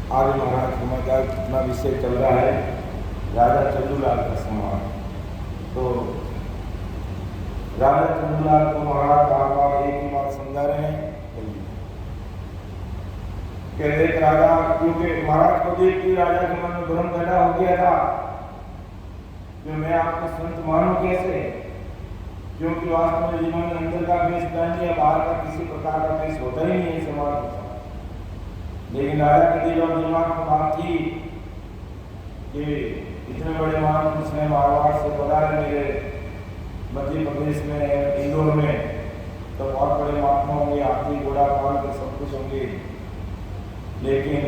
आज महाराज का अपना विषय चल रहा है राजा चंदूलाल का सम्मान। तो राजा चंदूलाल को महाराज बार एक ही बात समझा रहे हैं कि एक राजा, क्योंकि महाराज को देख के राजा के मन में भ्रम पैदा हो गया था कि मैं आपको संत मानूं कैसे, क्योंकि वास्तव में जिन्होंने अंदर का वेश पहन लिया, बाहर का किसी प्रकार का वेश होता ही नहीं है समाज में। लेकिन राजा के दिल और दिमाग में बात थी कि इतने बड़े महापुरुष ने मारवाड़ से पधारे मेरे मध्य प्रदेश में, इंदौर में, तो बहुत बड़े महात्मा होंगे, हाथी घोड़ा पाल के सब कुछ होंगे। लेकिन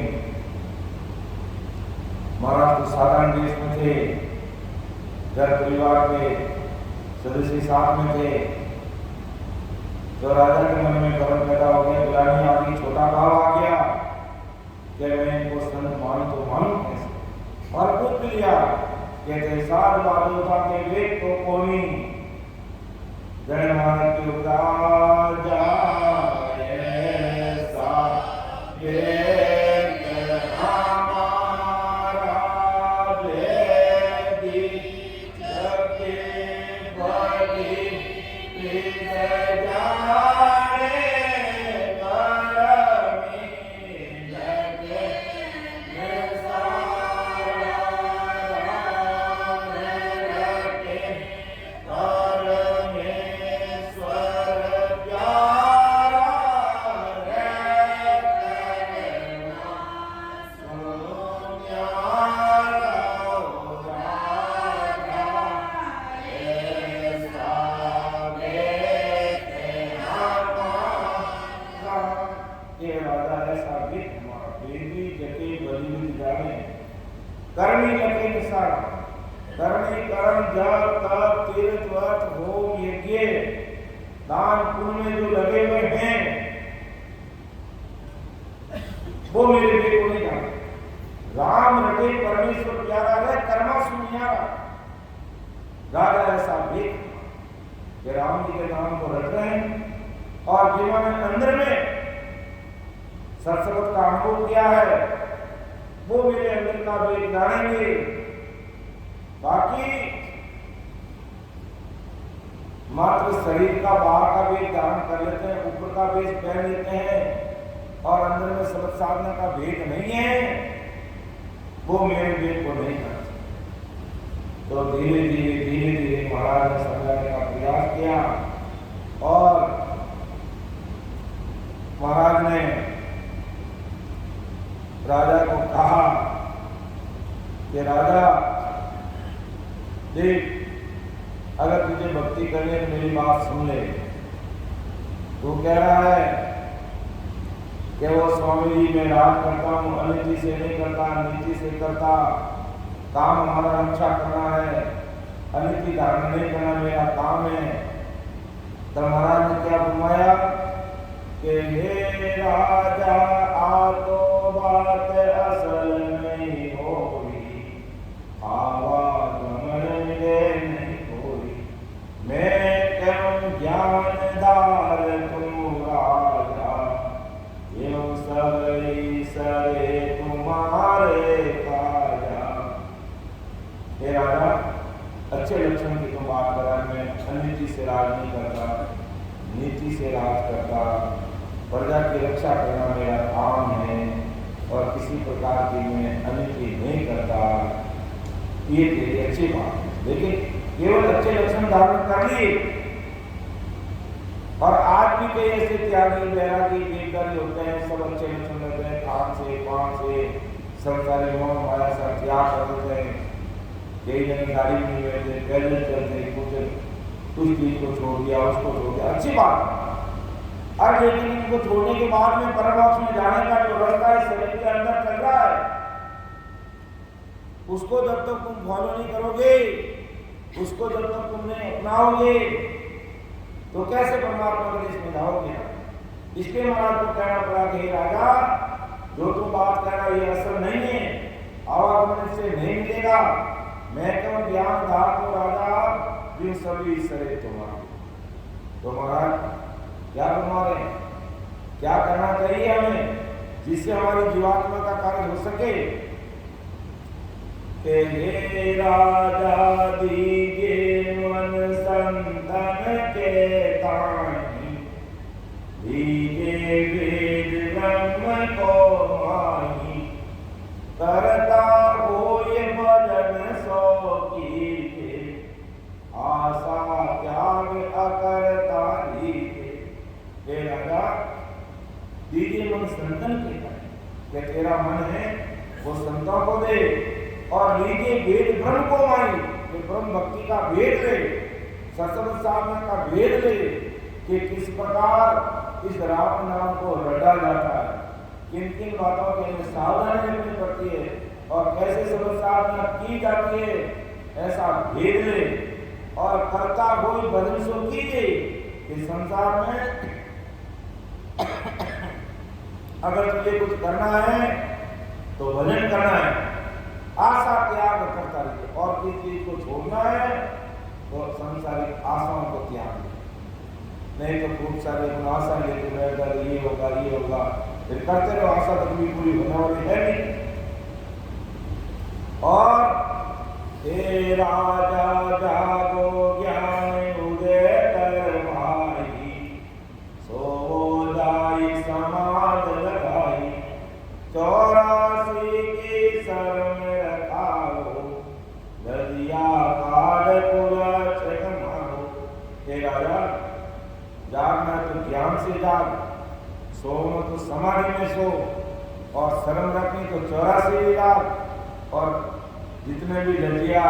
महाराज तो साधारण देश में थे, घर परिवार के सदस्य साथ में थे। तो राजा के मन में भ्रम पैदा हो गया, गुलामी आ गई, छोटा भाव आ गया कि मैं इनको संत मानूं तो मानूं कैसे। और पूछ लिया, कहते सार बादोता के वेद तो कोनी जय मान के उतार जाए सा करनी लगे निसार करनी कर्म जप तप तीर्थ व्रत होम यज्ञ दान पुण्य में जो लगे हुए हैं वो मेरे लिए को नहीं जानते। राम रटे परमेश्वर प्यारा है, कर्मा सुनिया। राजा ऐसा देख कि राम जी के नाम को रट रहे हैं और जिन्होंने अंदर में सरस्वत का अनुभव किया है वो मेरे अंदर का वेद जानेंगे। बाकी मात्र शरीर का बाहर का वेद धारण कर लेते हैं, ऊपर का वेश पहन लेते हैं और अंदर में सबक साधना का भेद नहीं है, वो मेरे वेद को नहीं करते। तो धीरे धीरे महाराज ने समझाने का प्रयास किया और महाराज ने राजा को कहा कि राजा देख, अगर तुझे भक्ति करनी है तो मेरी बात सुन ले। तू कह रहा है कि वो स्वामी जी मैं राज करता हूँ, अनिति से नहीं करता, नीति से करता, काम हमारा अच्छा करना है, अनिति धारण नहीं करना मेरा काम है। तब महाराज ने क्या फरमाया कि हे राजा आ तो बात असल नहीं होगी, आवागमन नहीं होगी। मैं क्यों ज्ञानदार तुम राजा, यूं सबरी सरे तुम्हारे काजा। हे राजा, अच्छे लक्षण की तुम बात कर रहा, मैं अनिति से राज नहीं करता, नीति से राज करता, प्रजा की रक्षा करना मेरा काम है और किसी प्रकार की मैं अनिति नहीं करता। ये तेरी अच्छी बात है, लेकिन केवल अच्छे लक्षण धारण कर लिए और आज भी कई ऐसे त्यागी बैरागी देवदारी होते हैं, सब अच्छे लक्षण रहते हैं, खान से पान से संसारी मोह माया से त्याग कर देते हैं। कई जन गाड़ी में बैठे, पैदल चलते, कुछ चीज को छोड़ दिया, उसको छोड़ दिया, अच्छी बात है। और लेकिन इनको छोड़ने के बाद में परमोक्ष में जाने का जो रास्ता है शरीर के अंदर चल रहा है, उसको जब तक तुम फॉलो नहीं करोगे, उसको जब तक तुम नहीं अपनाओगे, तो कैसे परमात्मा के देश में जाओगे। इसलिए महाराज को कहना पड़ा कि राजा, जो तुम बात कह रहा ये असल नहीं है, आवागमन से नहीं मिलेगा। मैं कहूँ ज्ञान धार को राजा जिन सभी सरे तुम्हारे। तो महाराज क्या फरमा रहे हैं, क्या करना चाहिए हमें? जिससे हमारी जीवात्मा का कार्य हो सके। कि हे राजा दीजिए मन संतन के तानी, दीजिए वेद ब्रह्म को माही, करता हो ये भजन सो कीजिए, आशा त्याग अकरता लीजिए। हे राजा दीजिए मन संतन के तानी, कि तेरा मन है वो संतों को दे, और लीजिए वेद ब्रह्म को माई, कि ब्रह्म भक्ति का वेद ले, सत्संग साधना का वेद ले, कि किस प्रकार इस राम नाम को रटा जाता है, किन किन बातों के लिए सावधानी रखनी पड़ती है, और कैसे सबक साधना की जाती है, ऐसा भेद ले, और करता कोई भजन सो कीजिए। इस संसार में अगर तुझे कुछ करना है तो भजन करना है, आशा त्याग करता रहिए, और किस चीज को छोड़ना है तो संसारिक आशाओं को त्याग, नहीं तो खूब सारे आशा लेके बैठ जाए, ये होगा, फिर करते रहो, आशा कभी पूरी होने वाली है नहीं। और हे राजा जागो ज्ञान उदय कर भाई, सो जाई समाध लगाई, 84 की शरण रखाओ, दरिया काढ़ कुलच मारो। हे राजा जागना तो ज्ञान से जाग, सोना तो समाधि में सो, और शर्म रखनी तो 84 राग, और जितने भी लजिया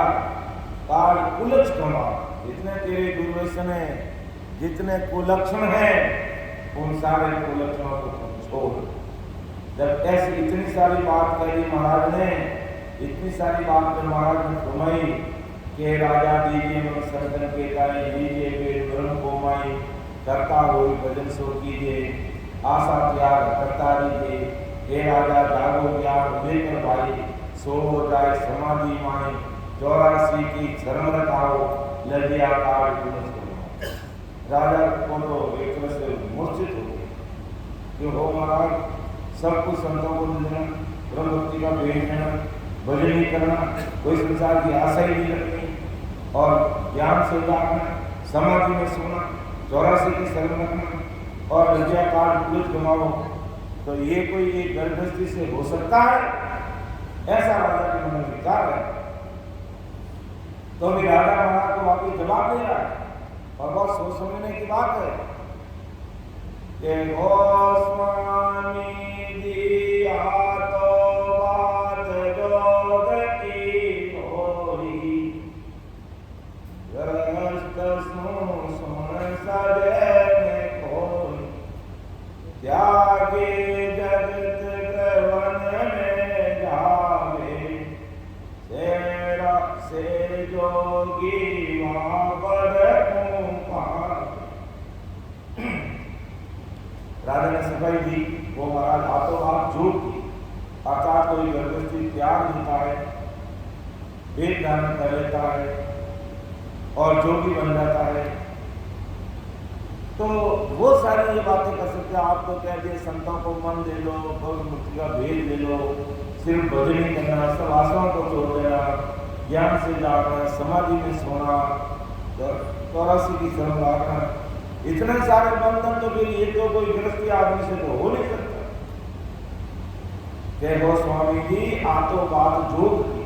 काल कुलच कमा, जितने तेरे दुर्व्यसन है, जितने कुलक्षण है, उन सारे कुलक्षणों को तुम छोड़। जब ऐसी इतनी सारी बात कही महाराज ने, इतनी सारी बात महाराज ने फरमाई कि राजा दीजिए मन संतन के ताई, लीजिए वेद ब्रह्म को माई, करता हो भजन सो कीजिए, आशा त्याग करता लीजिए। हे राजा जागो ज्ञान उदय कर भाई, सो हो जाए समाधि माई, 84 की शरण रखाओ, लजिया काढ़ कुलच करो। राजा को तो एक तरह से मूर्छित हो गए, जो हो महाराज सब कुछ संतों को देना, ब्रह्म भक्ति का भेद देना, भजन ही करना, कोई संसार की आशा ही नहीं रखनी, और ज्ञान से जागना, समाधि में सोना, 84 की शरण रखना, और लज्जा काल कुलच गमाओ, तो ये कोई एक गर्भस्थी से हो सकता है? ऐसा राजा के मन में विचार है। तो भी राजा महाराज को वाकई जवाब दे रहा है, और बहुत सोच समझने की बात है कि गोस्वामी जी तो बात जोग की होरी, ग्रस्त सुन सजे खोई, त्यागे जगत वन में जावे, से जोगी वहाँ पर राजा ने सफाई दी, वो महाराज हाथों हाथ जोड़ की, अर्थात कोई गर्भस्थी त्याग देता है, वेद धारण कर लेता है, और जोगी बन जाता है, तो वो सारी ये बातें कर सकते हैं। आपको कह दिए संतों को मन दे लो, भगवत मुक्ति का भेद ले लो, सिर्फ भजन ही करना, सब आशाओं को छोड़ देना, ज्ञान से जागना, समाधि में सोना, 84 की शरण रखना, इतने सारे बंधन तो फिर ये तो कोई गृहस्थी आदमी से तो हो नहीं सकता। कह गोस्वामी जी आतो बात जोग की,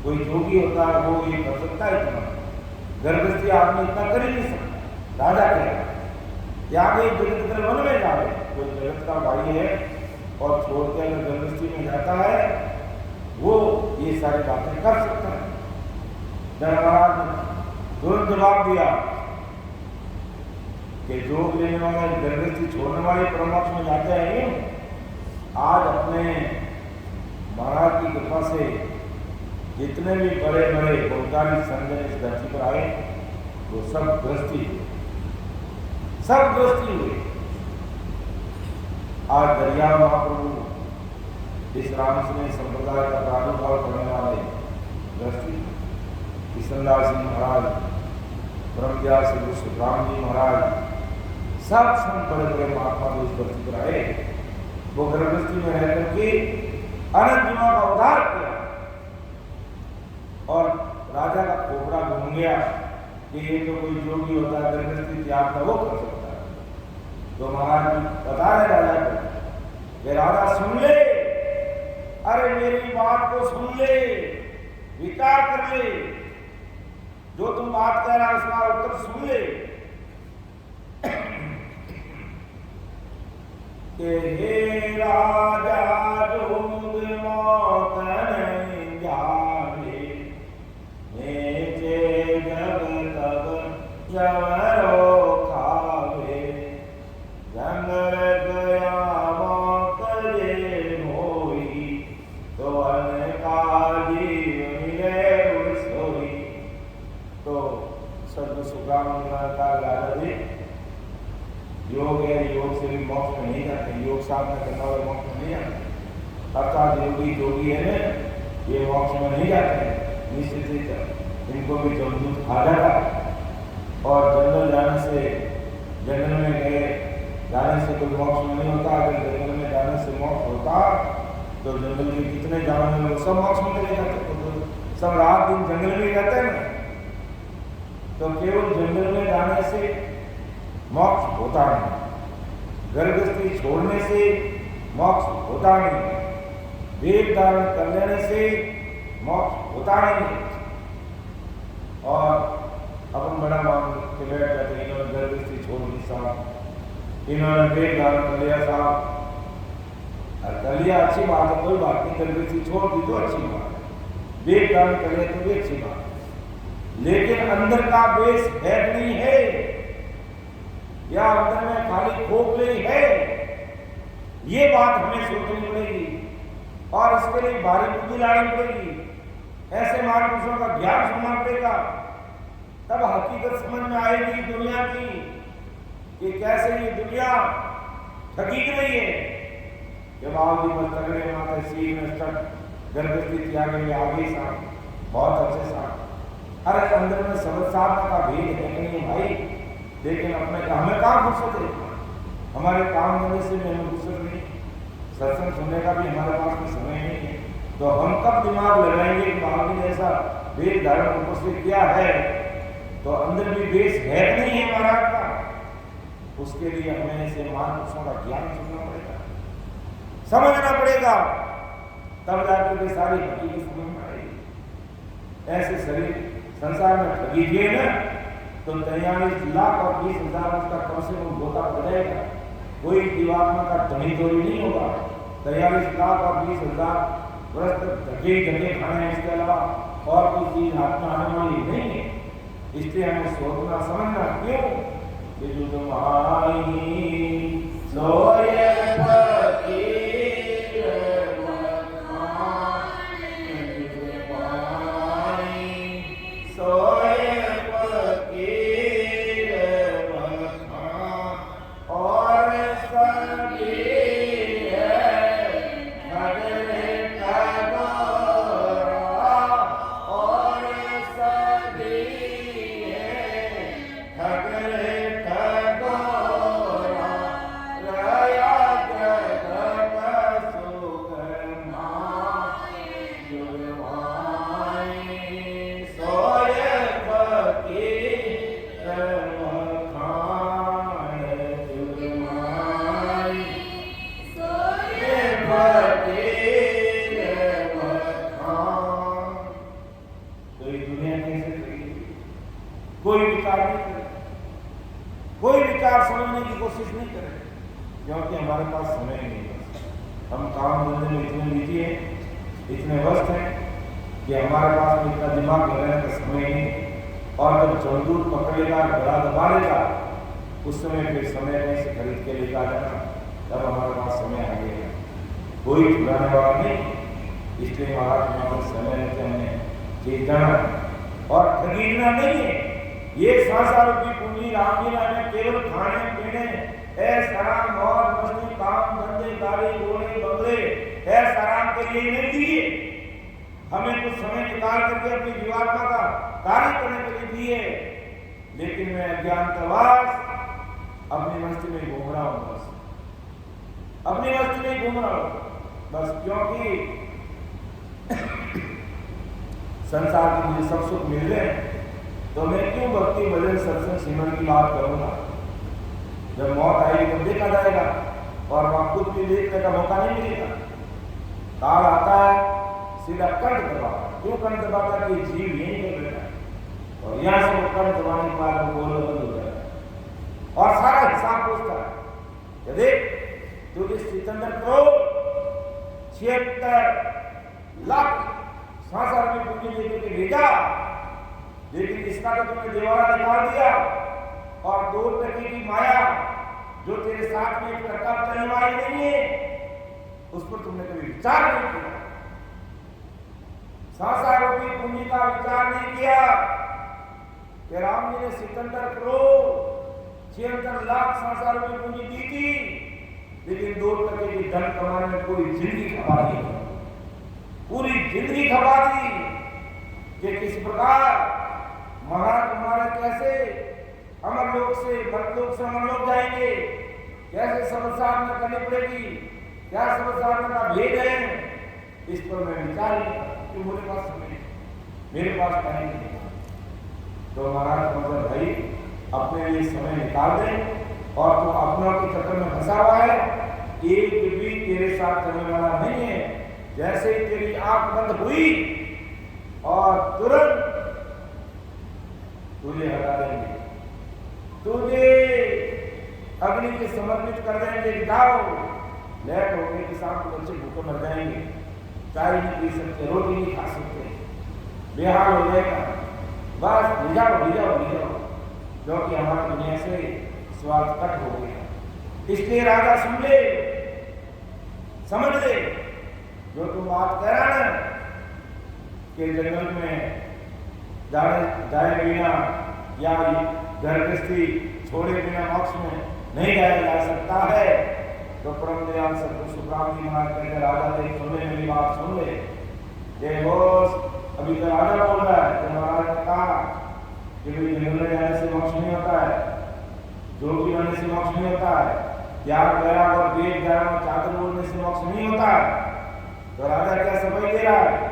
कोई जोगी होता है वो ये कर सकता है, इतना गृहस्थी आदमी इतना कर ही नहीं सकता। राजा कह त्यागे जगत वन में जावे, कोई जगत का भाई है और छोड़ के अगर गृहस्थी में जाता है, वो ये सारी बातें कर सकता है। महाराज ने तुरंत जवाब दिया कि जोग लेने वाले गृहस्थी छोड़ने वाले परमोक्ष में जाते हैं। आज अपने महाराज की कृपा से जितने भी बड़े बड़े बहुतारी संजन इस धरती पर आए, वो सब गृहस्थी हुए, सब गृहस्थी हुए। आज दरिया महाप्रभु इस रामकृष्ण संप्रदाय का प्रादुर्भाव करने वाले गृहस्थी, किशनदास जी महाराज, ब्रह्मज्ञान सिद्धू सुखराम जी महाराज, सब संत बड़े बड़े महात्मा इस धरती पर आए। वो गर्भस्थी में रह करके अनंत जीवों का उद्धार किया और राजा का खोपड़ा घूम गया कि ये तो कोई जोगी होता है, गर्भस्थी त्याग का वो कर सकता है। तो महाराज बता रहे राजा को कि राजा सुन ले, अरे मेरी बात को सुन ले, विचार कर ले, जो तुम बात कह रहा उसका उत्तर सुन ले। कि हे राजा दूध मौत नहीं जाने, नीचे जग तब जवरो खावे, जंगल गया मौत ये होई, तो अन्न का जीव मिले सोई। तो सद सुखानंद का गारदी योग है, योग से भी मोक्ष में नहीं जाते, योग साधना करने वाले मोक्ष में नहीं जाते। अर्थात जोगी है ना, ये मोक्ष में नहीं जाते हैं, निश्चित ही इनको भी जमदूत खा जाता। और जंगल जाने से, जंगल में गए जाने से कोई मोक्ष में नहीं होता। अगर जंगल में जाने से मोक्ष होता तो जंगल में कितने जानवर लोग सब मोक्ष में चले जाते, तो सब रात दिन जंगल में रहते हैं ना। तो केवल जंगल में जाने से मोक्ष होता नहीं, गर्भस्थी छोड़ने से मोक्ष होता नहीं, वेद धारण कर लेने से मोक्ष होता नहीं। और अपन बड़ा मान के बैठ जाते, इन्होंने गर्भस्थी छोड़ दी साहब, इन्होंने वेद धारण कर लिया साहब, कर लिया अच्छी बात है, कोई बात नहीं, गर्भस्थी छोड़ दी तो अच्छी बात है, वेद धारण कर लिया तो भी अच्छी बात है। लेकिन अंदर का बेस है नहीं है, या अंदर में खाली खोखले ही है, ये बात हमें सोचनी पड़ेगी और इसके लिए भारी बुद्धि लानी पड़ेगी। ऐसे महापुरुषों का ज्ञान सुनना पड़ेगा, तब हकीकत समझ में आएगी दुनिया की कि कैसे ये दुनिया ठगी रही है। जब आप भी तगड़े माते सी में गर्भस्थी त्याग में आगे साहब, बहुत अच्छे साहब, अरे अंदर में समझ साधना का भेद है नहीं भाई। लेकिन अपने हमें कहाँ फुर्सत है, हमारे काम धंधे से हमें फुर्सत नहीं, सत्संग सुनने का भी हमारे पास में समय नहीं है। तो हम कब दिमाग लगाएंगे कि महावीर ने ऐसा वेद धारण उपस्थित किया है तो अंदर भी बेस है नहीं है महाराज का, उसके लिए हमें ऐसे महापुरुषों का ज्ञान सुनना पड़ेगा, समझना पड़ेगा, तब जाकर के सारी हकीकत समझ में आएगी। ऐसे शरीर संसार में ठगी गए ना तो 43 लाख और 20,000 उसका कम से कम धोखा पड़ जाएगा, कोई जीवात्मा का धनी चोरी नहीं होगा। 43 लाख और 20,000 वर्ष तक धके धके खाने, इसके अलावा और कोई चीज हाथ में आने वाली नहीं है। इसलिए हमें सोचना समझना क्यों कि जो तुम्हारी सोए क्योंकि हमारे पास समय नहीं है, हम काम धंधे में इतने बिजी हैं, इतने व्यस्त हैं कि हमारे पास में इतना दिमाग लगाने का समय नहीं। और जब जमदूत पकड़ेगा, गला दबा लेगा, उस समय फिर समय में से खरीद के लेकर आ जाना, तब हमारे पास समय आ गया, कोई छुड़ाने वाला नहीं। इसलिए महाराज हमारे समय लेते हमें चेतना और खरीदना नहीं है। ये संसार रूपी पूंजी रामलीला में केवल खाने पीने, ऐश आराम और मस्ती, काम धंधे, गाड़ी घोड़े बंगले, ऐश आराम के लिए नहीं दिए, हमें कुछ समय निकाल करके अपनी जीवात्मा का कार्य करने के लिए दिए। लेकिन मैं अज्ञानतावश अपनी मस्ती में घूम रहा हूँ बस। अपनी मस्ती में घूम रहा हूं बस, क्योंकि संसार के मुझे सब सुख मिल रहे हैं, तो मैं क्यों भक्ति भजन सत्संग सिमरन की बात करूंगा। जब मौत आएगी तो देखा जाएगा और वहां कुछ भी देखने का मौका नहीं मिलेगा। काल आता है सीधा कंठ दबाता, क्यों कंठ दबाता कि जीव यही कर रहा है, और यहां से वो कंठ दबाने के बाद वो बोलना बंद हो जाता है और सारा हिसाब पूछता है। देख तुझे 77 करोड़ 76 लाख सांसा रुपये पूंजी देकर के भेजा, लेकिन इसका तो तुमने देवारा निकाल दिया, और 2 टके की माया जो तेरे साथ में एक टक्का चलने वाली नहीं है, उस पर तुमने कभी विचार नहीं किया। सांसा रूपी पूंजी का विचार नहीं किया कि राम जी ने 77 करोड़ 76 लाख सांसा रूपी पूंजी दी थी, लेकिन 2 टके की धन कमाने में पूरी जिंदगी खपा दी, पूरी जिंदगी खपा दी कि किस प्रकार महाराज हमारे कैसे अमरलोक से मरलोक से अमरलोक जाएंगे, कैसे समस्या में करनी पड़ेगी, क्या समस्या का भेद है, इस पर मैं विचार नहीं करता कि मेरे पास समय, मेरे पास टाइम नहीं। तो महाराज मतलब भाई अपने लिए समय निकाल दें, और तो अपनों के चक्कर में फंसा हुआ है, एक भी तेरे साथ चलने वाला नहीं है। जैसे ही तेरी आंख बंद हुई और तुरंत तुझे हटा देंगे, तुझे अग्नि के समर्पित कर देंगे। जाओ लेट हो गए कि शाम को बच्चे भूखे मर जाएंगे, चाय नहीं पी सकते, रोटी नहीं खा सकते, बेहाल हो जाएगा, बस ले जाओ, क्योंकि हमारी दुनिया से स्वार्थ कट हो गया। इसलिए राजा सुन ले, समझ ले, जो तुम बात कह रहा ना कि जंगल में जाए बिना या घर गृहस्थी छोड़े बिना मोक्ष में नहीं जाया जा सकता है, तो परम दयाल सतगुरु सुखराम जी महाराज कहते राजा देख सुन ले, मेरी बात सुन ले। अभी तो राजा बोल रहा है कि महाराज ने कहा कि भाई जंगल में जाने से मोक्ष नहीं होता है, जो भी होने से मोक्ष नहीं होता है, त्याग गया और वेद ज्ञान और चादर बोलने से मोक्ष नहीं होता है। तो राजा क्या समझ दे रहा है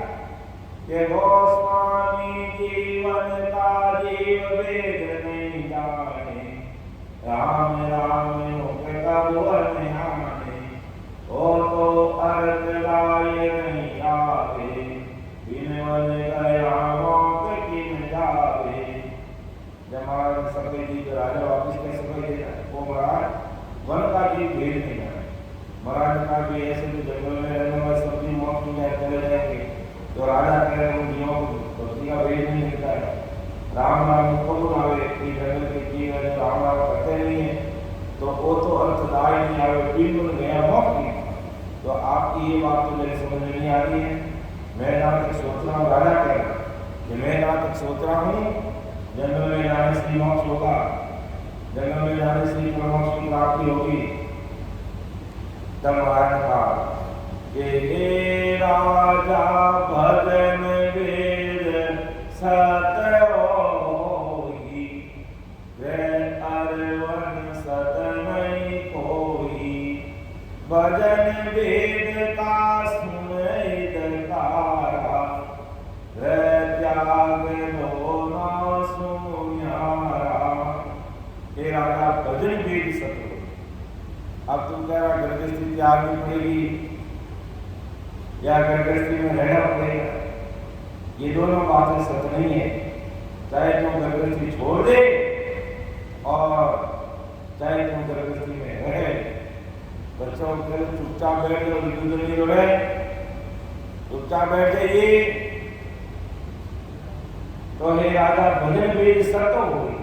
कि गोस्वामी जीवन का जीव वेद नहीं जाने, राम राम मुख का बोल नहीं आने, ओ तो अर्थ गाय नहीं आवे, बिन मन गया मौत की न जावे। जब महाराज सभी जी को राजा वापिस कैसे समझ देता है, वो महाराज वन का जीव भेद नहीं जाए। महाराज का भी ऐसे तो जंगल में रहने वाले सब्जी मौत में जाए चले जाएंगे, तो राजा कह रहे हैं नियम सब्जी का भेद नहीं मिलता है। राम राम को आवे कि जंगल के जीव है राम राम करते नहीं है, तो वो तो अर्थदाय नहीं आवे, बिल्कुल गया मौत की। तो आपकी ये बात तो मेरे समझ में नहीं आ रही है। मैं जहाँ तक सोच रहा हूँ, राजा कह रहा कि मैं जहाँ तक सोच रहा हूँ जंगल में जाने से मोक्ष होगा, जंगल में जाने से मोक्ष की प्राप्ति होगी। तब महाराज ने कहा कि हे राजा भजन वेद सत होई, वे अरवन सत नहीं कोई, भजन वेद का सुनई दरकारा, वे त्याग दो ना सुनियारा। हे राजा भजन वेद सत होई। अब तुम कह रहा गर्भस्थी त्यागनी पड़ेगी या गर्भस्थी में रहना पड़ेगा, ये दोनों बातें सत्य नहीं है। चाहे तुम गर्भस्थी छोड़ दे और चाहे तुम गर्भस्थी में रहे, बच्चों के चुपचाप बैठ जाओ, दूध नहीं रोड़े, चुपचाप बैठ जाइए। तो हे राजा भजन वेद सत्य होगी,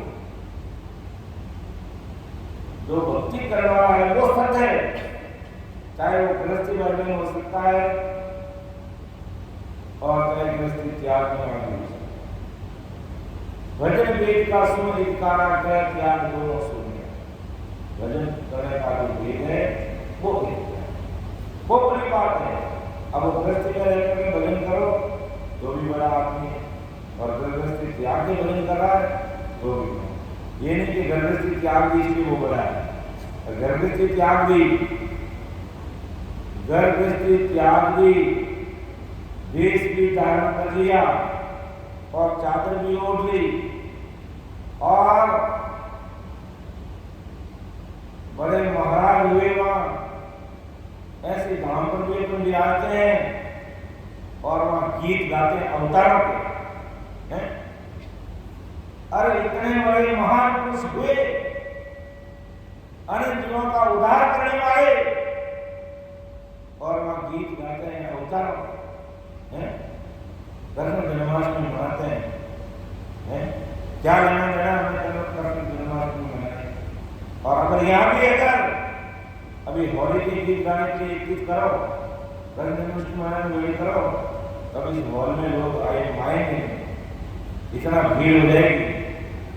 जो भक्ति करने वाला है वो सत्य है, चाहे वो गृहस्थी वर्ग में हो सकता है और चाहे गृहस्थी त्याग में हो सकता है। भजन वेद का सुन अधिकारा कर त्याग दोनों सुनिए। भजन करने का जो वेद है वो वेद है, वो बड़ी बात है। अब वो गृहस्थी में रहकर के भजन करो जो भी बड़ा आदमी है, और गृहस्थी त्याग के भजन कर रहा है तो भी। ये नहीं कि गर्भस्थी त्याग दी इसलिए वो बड़ा है, गर्भस्थी त्याग दी घर गृहस्थी त्याग दी, वेश भी धारण कर लिया और चादर भी ओढ़ ली और बड़े महाराज हुए वहां। ऐसे धाम पर भी अपन आते हैं और वहां गीत गाते हैं अवतारों के हैं। अरे इतने बड़े महान पुरुष हुए, अनंत जीवों का उद्धार करने वाले, और वहां गीत गाते हैं अवतारों हैं। कृष्ण जन्माष्टमी मनाते हैं, क्या लेना देना हमें कृष्ण जन्माष्टमी मनाए। और अगर यहाँ भी अगर अभी होली के गीत गाने के लिए गीत करो, कृष्ण जन्माष्टमी मनाने में करो, तब इस हॉल में लोग आएंगे, इतना भीड़ हो जाएगी,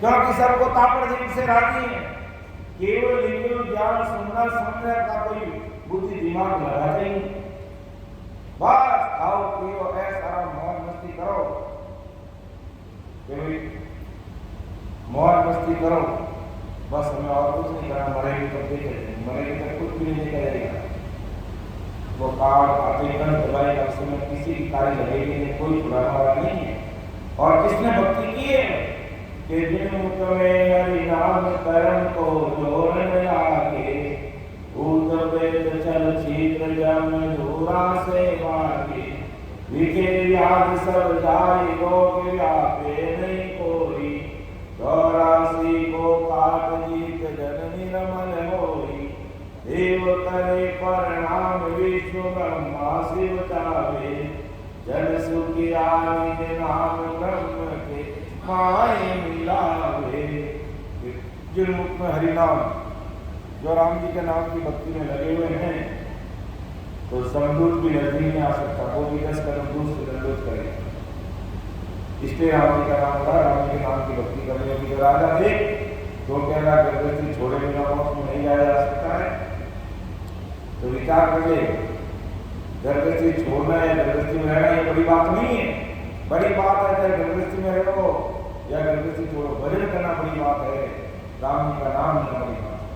क्योंकि सबको तापड़ दिन से राजी है। केवल ज्ञान सुनना समझने का कोई बुद्धि दिमाग लगाते ही, बस खाओ पियो ऐसा मौज मस्ती करो, मौज मस्ती करो, बस हमें और कुछ नहीं करना। मरेगी तो देखे, मरेगी तो कुछ भी नहीं देखा जाएगा। वो कार्ड आवेदन दवाई का समय किसी की कार्य लगेगी नहीं, कोई छुड़ाने वाला नहीं है। और किसने भक्ति की है कि जिन मुख में हरि नाम कर्म को जोड़न लागे, भूत प्रेत चल छिद्र जम दूरा से भागे, विखे व्याध सब जाई रोग व्यापे नहीं कोई, 84 को काट जीत जननी रमन होई, देव करे प्रणाम विष्णु ब्रह्मा शिव चावे, जन सुखी आनंद नाम ब्रह्म के माए मिलावे। जिन मुख में हरि नाम, जो राम जी के नाम की भक्ति में लगे हुए हैं, तो समदूत भी नजदीक में आ सकता, वो भी 10 कदम दूर से दंडोत करेगा। इसलिए राम जी का नाम था, राम जी के नाम की भक्ति करने की। जो राजा थे तो कह रहा गृहस्थी छोड़े बिना मोक्ष में नहीं जाया जा सकता है, तो विचार कर ले, गृहस्थी छोड़ना है, गृहस्थी में रहना, ये बड़ी बात नहीं है। बड़ी बात है चाहे गृहस्थी में रहो या गृहस्थी छोड़ो, भजन करना बड़ी बात है, राम जी का नाम लेना बड़ी बात है।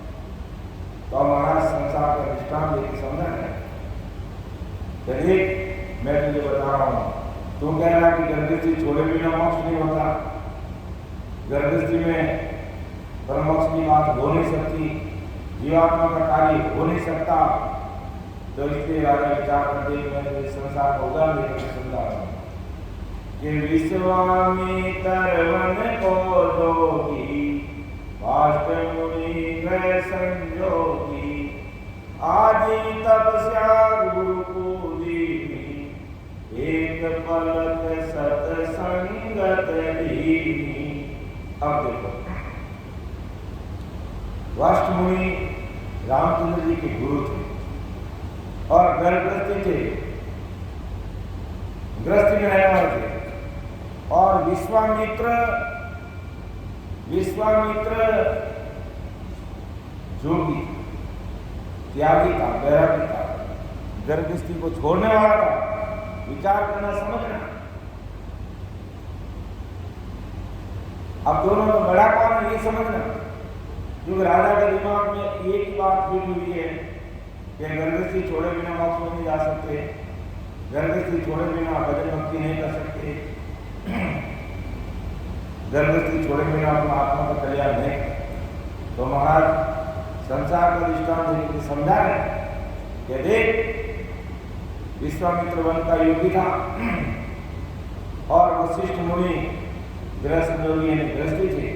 तो महाराज संसार का दृष्टांत लेकर समझा है। देख मैं तुझे बता रहा हूँ, तू कह रहा कि गृहस्थी छोड़े बिना मोक्ष नहीं होता, गृहस्थी में परमोक्ष की बात हो नहीं सकती, जीवात्मा का कार्य हो नहीं सकता। तो इसलिए राजा विचार करते मैं संसार को उदाहरण देकर समझा रहा हूँ कि विश्वामित्र वन को जोगी, वाष्ट मुनि ग्रह संजोगी, आदि तपस्या गुरु को दीनी, एक पलक सत्संगत लीनी। अब देखो, वाष्ट मुनि रामचंद्र जी के गुरु थे और गृहस्थी थे, गृहस्थी में रहने वाले थे। और विश्वामित्र जोगी, त्यागी था, बैरागी था, गृहस्थी को छोड़ने वाला था। विचार करना, समझना। अब दोनों में बड़ा कौन है ये समझना, क्योंकि राजा के दिमाग में एक ही बात फिट हुई है कि गृहस्थी छोड़े बिना मोक्ष में नहीं जा सकते, गृहस्थी छोड़े बिना भजन भक्ति नहीं कर सकते, गृहस्थी छोड़े बिना अपना आत्मा का कल्याण नहीं। तो महाराज संसार का दृष्टांत देकर समझा है कि देख, विश्वामित्र वन का योगी था और वशिष्ठ मुनि गृहस्थ योगी गृहस्थी थे।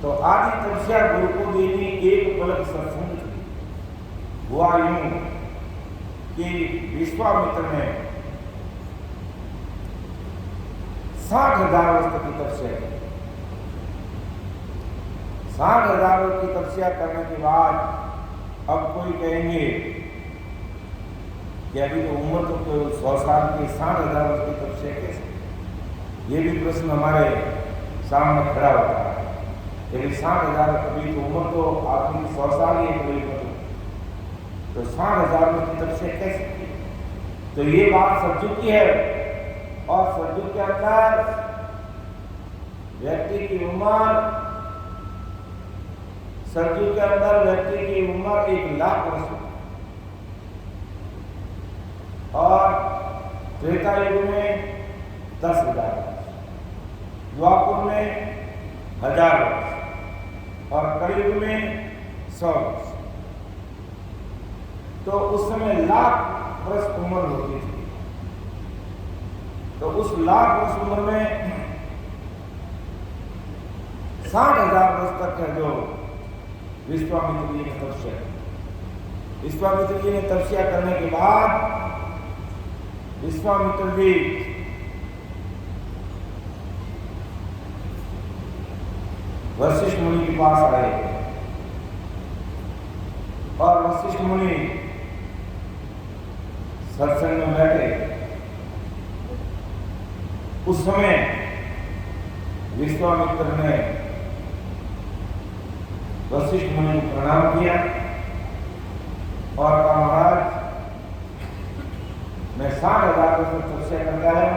तो आदि तपस्या गुरु को देनी एक पलक सत्संग थी। हुआ यूं कि विश्वामित्र ने 60,000 वर्ष की तपस्या की। 60,000 वर्ष की तपस्या करने के बाद अब कोई कहेंगे कि अभी तो उम्र तो 100 साल की, 60,000 वर्ष की तपस्या कैसे? ये भी प्रश्न हमारे सामने खड़ा होता है। यदि 60,000 अभी तो उम्र तो आदमी 100 साल ही है, तो 60,000 वर्ष की तपस्या कैसे की? तो ये बात सतयुग की है। और सतयुग के अंदर व्यक्ति की उम्र, सतयुग के अंदर व्यक्ति की उम्र 1 लाख वर्ष, और त्रेता युग में 10,000 वर्ष, द्वापर में 1000 वर्ष और कलयुग में 100 वर्ष। तो उस समय लाख वर्ष उम्र होती थी। तो उस लाख वर्ष उम्र में 60,000 वर्ष तक है जो विश्वामित्र जी ने तपस्या की। विश्वामित्र जी ने तपस्या करने के बाद विश्वामित्र जी वशिष्ठ मुनि के पास आए और वशिष्ठ मुनि सत्संग में बैठे। उस समय विश्वामित्र ने वशिष्ठ मुनि को प्रणाम किया और कहा, महाराज मैं 60,000 वर्ष तपस्या करता है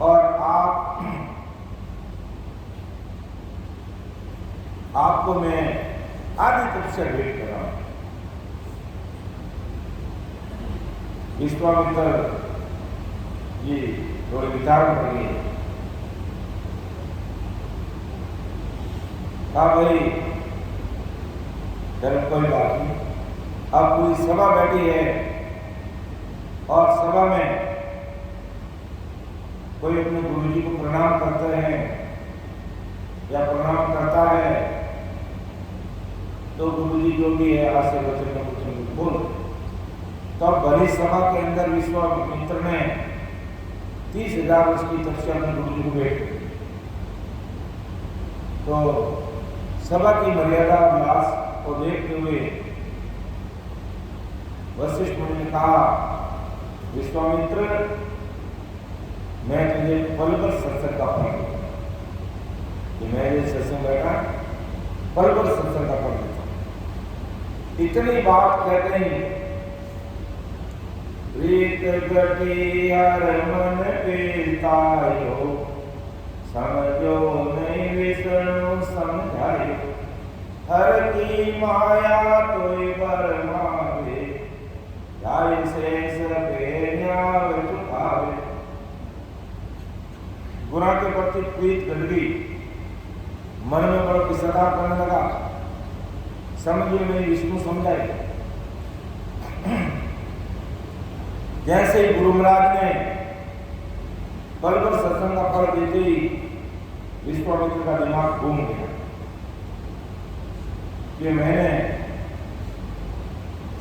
और आपको मैं आधी तपस्या भेंट कर रहा हूं। विश्वामित्र जी थोड़े विचार में पड़ गए। कहा, भाई चलो कोई बात नहीं। अब पूरी सभा बैठी है और सभा में कोई अपने गुरु जी को प्रणाम करते हैं या प्रणाम करता है तो गुरु जी जो भी है आशीर्वचन में कुछ बोल। तो बड़ी सभा के अंदर विश्वामित्र ने 30,000 वर्ष की तपस्या में गुरु जी को भेंट। तो सभा की मर्यादा विलास को देखते हुए वशिष्ठ मुनि ने कहा, विश्वामित्र मैं तुझे पल भर सत्संग का फल दूंगा कि मैं ये सत्संग बैठा पल भर सत्संग का फल देता। इतनी बात कहते ही प्रीत गति हर मन पीतायो समझो नहीं विष्णु समझायो हर की माया तोय बरमावे जाय शेष बेन्याव चुकावे। गुना के प्रति प्रीत बढ़ गई, मन में बड़ा किसदा करने लगा। समझो नहीं विष्णु समझाए। जैसे ही गुरु महाराज ने पल भर सत्संग का फल देते ही विश्वामित्र का दिमाग घूम गया कि मैंने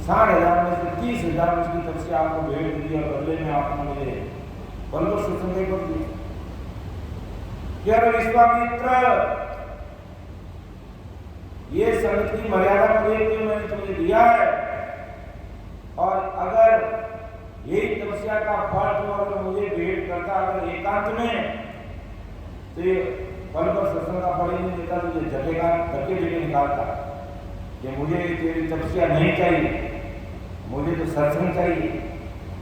60,000 में से 30,000 उसकी तपस्या आपको भेंट दी और बदले में आपने मुझे पल भर सत्संग कर दी। क्या विश्वामित्र ये संगत की मर्यादा को देखते हुए मैंने तुम्हें दिया है और अगर यही तपस्या का फल तुम अगर मुझे भेंट करता अगर एकांत में तो ये पल पर सत्संग का फल ही नहीं देता, तुझे झकेगा धक्के देके निकालता कि मुझे तेरी तपस्या नहीं चाहिए, मुझे तो सत्संग चाहिए।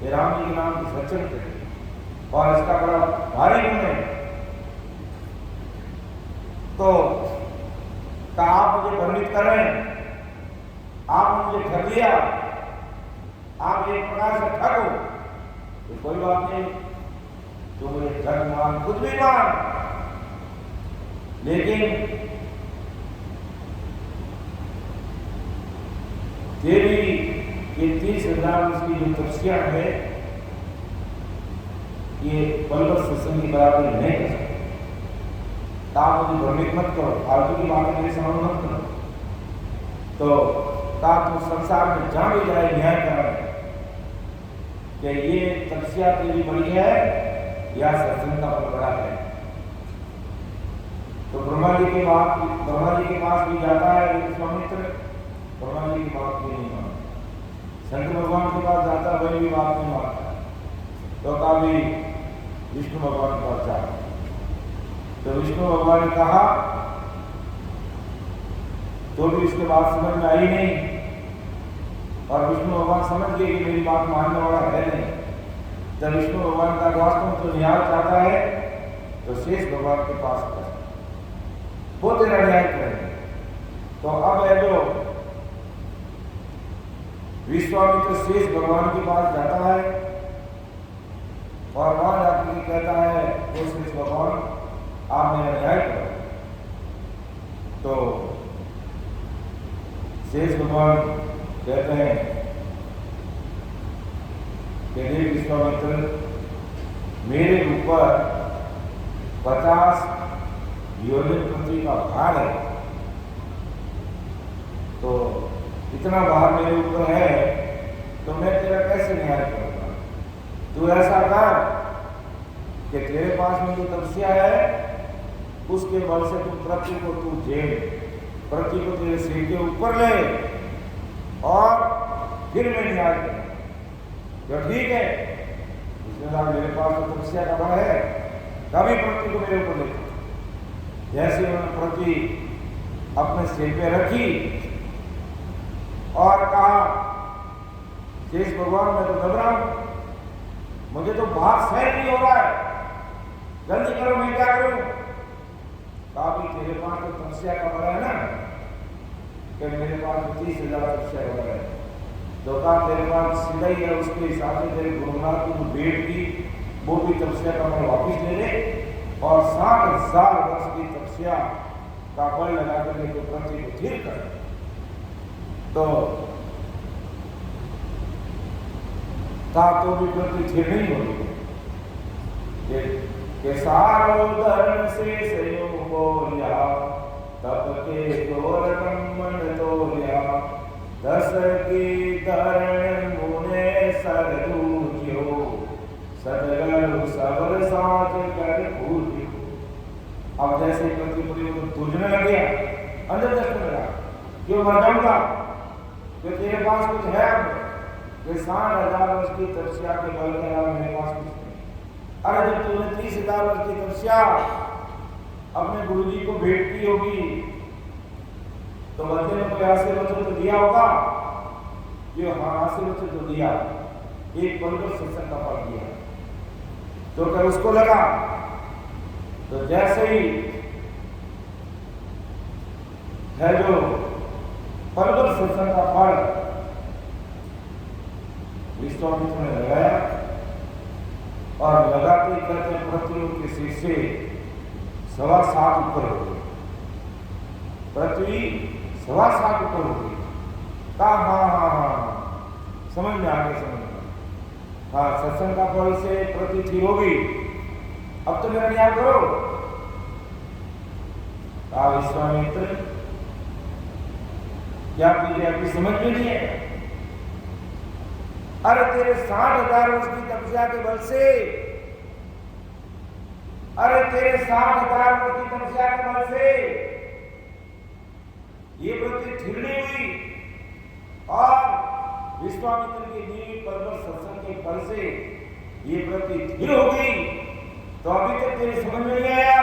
ये राम जी के नाम की सत्संग चाहिए और इसका बड़ा भारी गुण है। तो आप मुझे भ्रमित कर रहे हैं, आप मुझे ठग लिया, आप एक प्रकार से ठग हो तो कोई बात नहीं, तो मुझे ठग मान कुछ भी मान, लेकिन तेरी ये 30,000 की जो तपस्या है ये पल्लव सत्संग की बराबरी नहीं कर सकते। आप मुझे भ्रमित मत करो, फालतू की बातें मेरे सामने मत करो। तो तुम संसार में जहां भी जाए न्याय कराए कि ये तपस्या तेरी बड़ी है या सत्संग का फल बड़ा है। तो ब्रह्मा जी के पास भी जाता है विश्वामित्र, ब्रह्मा जी की बात भी नहीं मानता। शंकर भगवान के पास जाता है, वही भी बात नहीं मानता। तो कभी विष्णु भगवान के पास जाता, तो विष्णु भगवान ने कहा तो भी इसके बात समझ में आई नहीं और विष्णु भगवान समझ गए कि मेरी बात मानने वाला है नहीं। जब विष्णु भगवान का वास्तव तो न्याय चाहता है तो शेष भगवान के पास कर, वो तेरा न्याय करेंगे। तो अब है जो विश्वामित्र शेष भगवान के पास जाता है और वहां जाकर के कहता है वो शेष भगवान आप मेरा न्याय करो। तो शेष भगवान कहते हैं कि हे विश्वामित्र, मेरे ऊपर 50 योनि पृथ्वी का भार है, तो इतना भार मेरे ऊपर है तो मैं तेरा कैसे न्याय करूंगा। तू ऐसा कर कि तेरे पास में जो तपस्या है उसके बल से तू पृथ्वी को तू झेल, पृथ्वी को तेरे सिर के ऊपर ले और फिर मैं न्याय करूंगा। तो ठीक है, उसने कहा मेरे पास तो तपस्या का बल है, कभी पृथ्वी को मेरे ऊपर ले। जैसे उन्होंने पृथ्वी अपने सिर पे रखी और कहा शेष भगवान मैं तो घबरा हूं, मुझे तो भार सहन नहीं हो रहा है, जल्दी करो मैं क्या करूं। काफी तेरे पास तो तपस्या का बल है ना, कि मेरे पास 30,000 तपस्या का बल है, तो कहा तेरे पास सीधा ही है, उसके हिसाब से तेरे गुरुनाथ की जो भेंट की वो भी तपस्या का बल वापिस ले ले और 60,000 वर्ष की तपस्या का बल लगा करके तो पृथ्वी को स्थिर कर। तो भी पृथ्वी स्थिर नहीं होगी कि सारोधरण से संयोग बोलिया तब के तोरण मन तोलिया 10 की धरण मुने सर दूजियो सदगरु सबर साथ कर पूजियो। अब जैसे पृथ्वी को तुझने लग गया, अंदर दर्शन लगा, क्यों मर जाऊंगा, तो तेरे पास कुछ है, 60,000 वर्ष की तपस्या के बल के अलावा मेरे पास कुछ नहीं। अरे जब तूने 30,000 वर्ष की तपस्या अपने गुरुजी को भेंट की होगी तो बंदे ने कोई आशीर्वचन तो दिया होगा, ये हाँ आशीर्वचन तो दिया, एक पवित्र सत्संग का फल दिया, तो कर उसको लगा। तो जैसे ही है जो पवित्र सत्संग का फल विश्वामित्र ने लगाया और लगाते कहते पृथ्वी के सिर से 7.25 ऊपर हो गई, पृथ्वी 7.25 ऊपर हो गई। कहा हाँ, समझ में आ गया, समझ में। हाँ, सत्संग का फल से पृथ्वी स्थिर हो गई, अब तो मेरा न्याय करो। कहा विश्वामित्र क्या तुझे आपकी समझ में नहीं है? अरे तेरे 60,000 वर्ष की तपस्या के बल से, अरे तेरे 60,000 वर्ष की तपस्या के बल से ये पृथ्वी स्थिर नहीं हुई और विश्वामित्र के नीव पर्वत सत्संग के फल से ये पृथ्वी स्थिर हो गई, तो अभी तक तेरी समझ में नहीं आया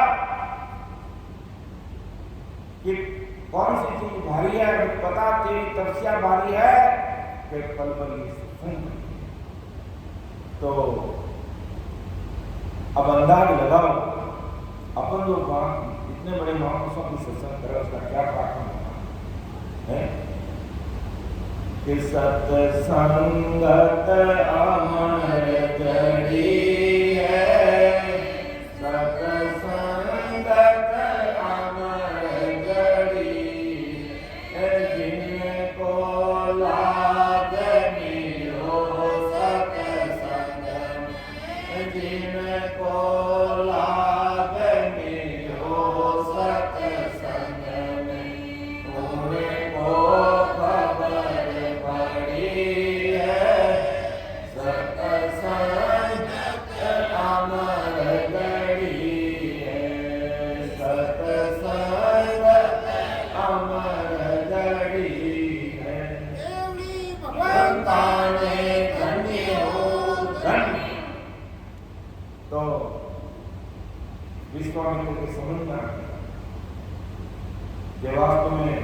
कि कौन सी चीज भारी है। पता तेरी तपस्या भारी है कि पल पल तो अब अंदाज लगाओ अपन जो इतने बड़े महापुरुषों की सत्संग करे उसका क्या प्रार्थना है कि सत्संगत अमर जड़ी है, सत्संगत अमर जड़ी जिनको विश्वामित्र के समझ में आ गया कि वास्तव में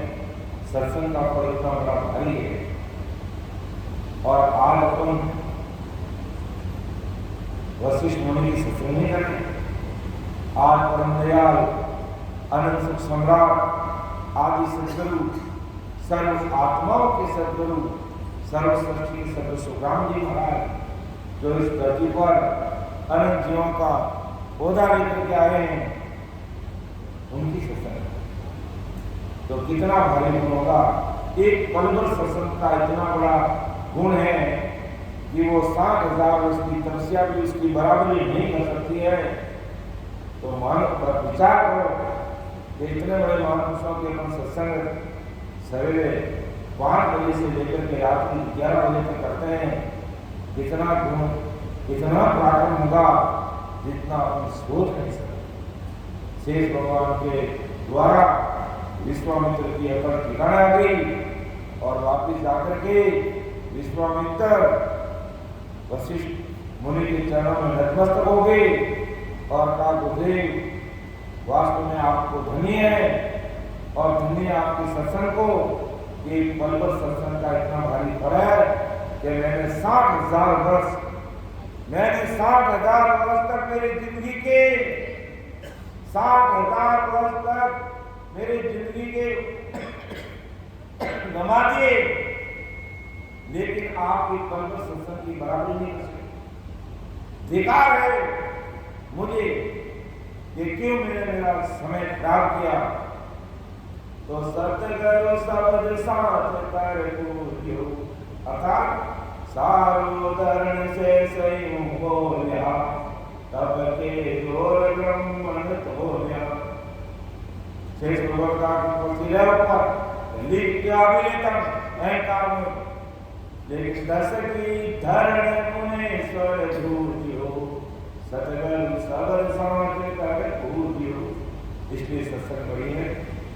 सत्संग का फल इतना बड़ा भारी है। और आज अपन वशिष्ठ मुनि की सत्संग नहीं करते, आज परम दयाल अनंत सुख सम्राट आदि सदगुरु सर्व आत्माओं के सदगुरु सर्वसृष्टि के सदस्य सुखराम जी महाराज, जो इस धरती पर अनंत जीवों का पौधा लेकर के आए हैं, उनकी सत्संग तो कितना भारी गुण होगा। एक पल भर सत्संग का इतना बड़ा गुण है कि वो 60,000 वर्ष की तपस्या भी उसकी बराबरी नहीं कर सकती है। तो मान पर विचार करो कि इतने बड़े महापुरुषों के हम सत्संग सवेरे 5 बजे से लेकर के रात 11 बजे तक करते हैं। कितना गुण, कितना पराक्रम होगा जितना हम सोच नहीं सकते। शेष भगवान के द्वारा विश्वामित्र की अकल ठिकाना आ गई और वापिस जाकर के विश्वामित्र वशिष्ठ मुनि के चरणों में नतमस्तक हो गए और कहा, गुरुदेव वास्तव में आपको धन्य है और धन्य आपके सत्संग को कि पलवल सत्संग का इतना भारी फल है कि मैंने 60,000 वर्ष तक मेरी जिंदगी के 60,000 वर्ष तक मेरी जिंदगी के गमा दिए, लेकिन आपके पलवल सत्संग की बराबरी नहीं कर सकते। धिक्कार है मुझे कि क्यों मैंने मेरा समय खराब किया। तो सत्य करो शब्द साथ कर पूज्यो, अर्थात सारोदरण से सही बोलिया, तब के जोर ब्रह्मन तोलिया। शेष भगवत लिख के आगे लेता अहंकार में, लेकिन दस की धरण मुनेश्वर धूर्यो, सतगल सबर समाज कर पूज्यो। इसलिए सत्संग बड़ी है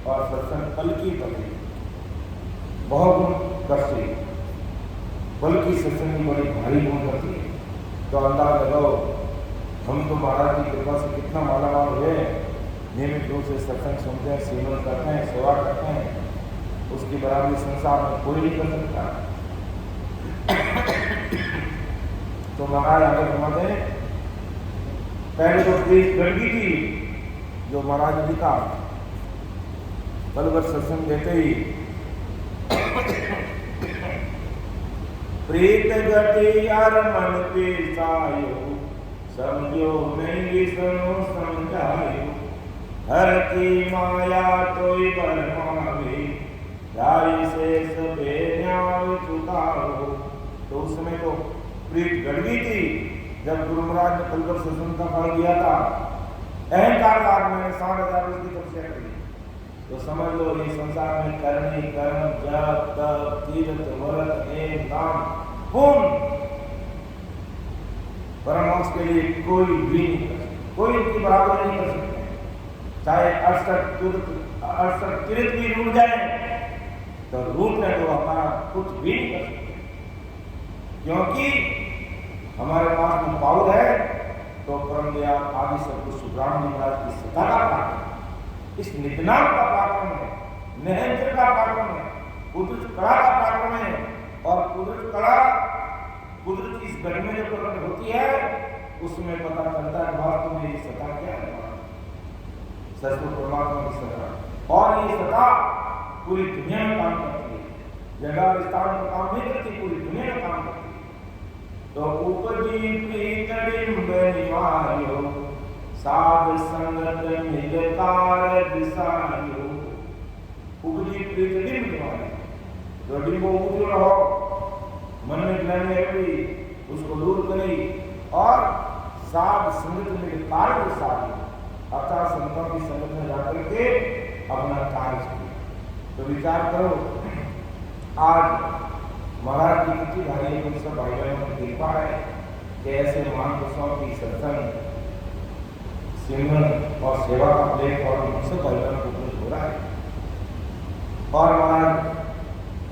और सत्संग पल की बड़ी बहुत गुण करती, बल्कि सत्संग की बड़ी भारी गुण करती है। तो अंदाज लगाओ हम तो महाराज की कृपा से कितना मालामाल हुए, नियमित रूप से सत्संग सुनते हैं, सेवन करते हैं, सेवा करते हैं, उसकी बराबरी संसार में कोई नहीं कर सकता। तो महाराज आगे फरमाते हैं, पहले तो प्रीत गड़गी थी जो महाराज ने लिखा, पलवर सत्संग देते ही प्रीत गति यार मन पे सायो, समझो नहीं सुनो समझायो, हर की माया तोई बरमावे, राई से सबे न्याय चुकाओ। तो उस समय तो प्रीत गड़ गई थी जब गुरु महाराज ने पलवर सत्संग का फल दिया था। अहंकार लाभ में 60,000 वर्ष की तपस्या करी। तो समझ लो ये संसार में करनी कर्म जप तप तीर्थ व्रत एवं नाम पुण्य परमोक्ष के लिए कोई भी नहीं कर सकता, कोई उनकी बराबरी नहीं कर सकते। चाहे 68 तीर्थ भी रूठ जाए तो रूठने तो हमारा कुछ भी नहीं कर सकते, क्योंकि हमारे पास में पावर है। तो परम दया आदि सब कुछ सुखराम जी महाराज की सत्ता का पराक्रम, इस नितनाम का पराक्रम है, निहंत्र का पराक्रम है, कुदरत कला का पराक्रम है। और कुदरत कला कुदरत की इस घड़ी में जो प्रकट होती है उसमें पता चलता है वास्तव में ये सत्ता क्या है, सचमुच परमात्मा की सत्ता। और ये सत्ता पूरी दुनिया में काम करती है, जगह विस्तार में काम नहीं करती, पूरी दुनिया में काम करती है। तो उपजी प्रीत डिंब निवार्यो, साध संगत मिलकार दिसायो। उपजी प्रीत डिंब निवार्यो, जो डिंबो उपज रहो मन में ग्लानि रखी उसको दूर करी और साध संगत मिलकार दिसायो, अर्थात संतों की संगत में जाकर के अपना कार्य करो। तो विचार करो आज महाराज की कितनी भारी है, सब भाई बहनों की कृपा है कि ऐसे महापुरुषों की सत्संग सिमरन और सेवा का प्लेटफॉर्म सब भाई बहनों को उपलब्ध हो रहा है। और महाराज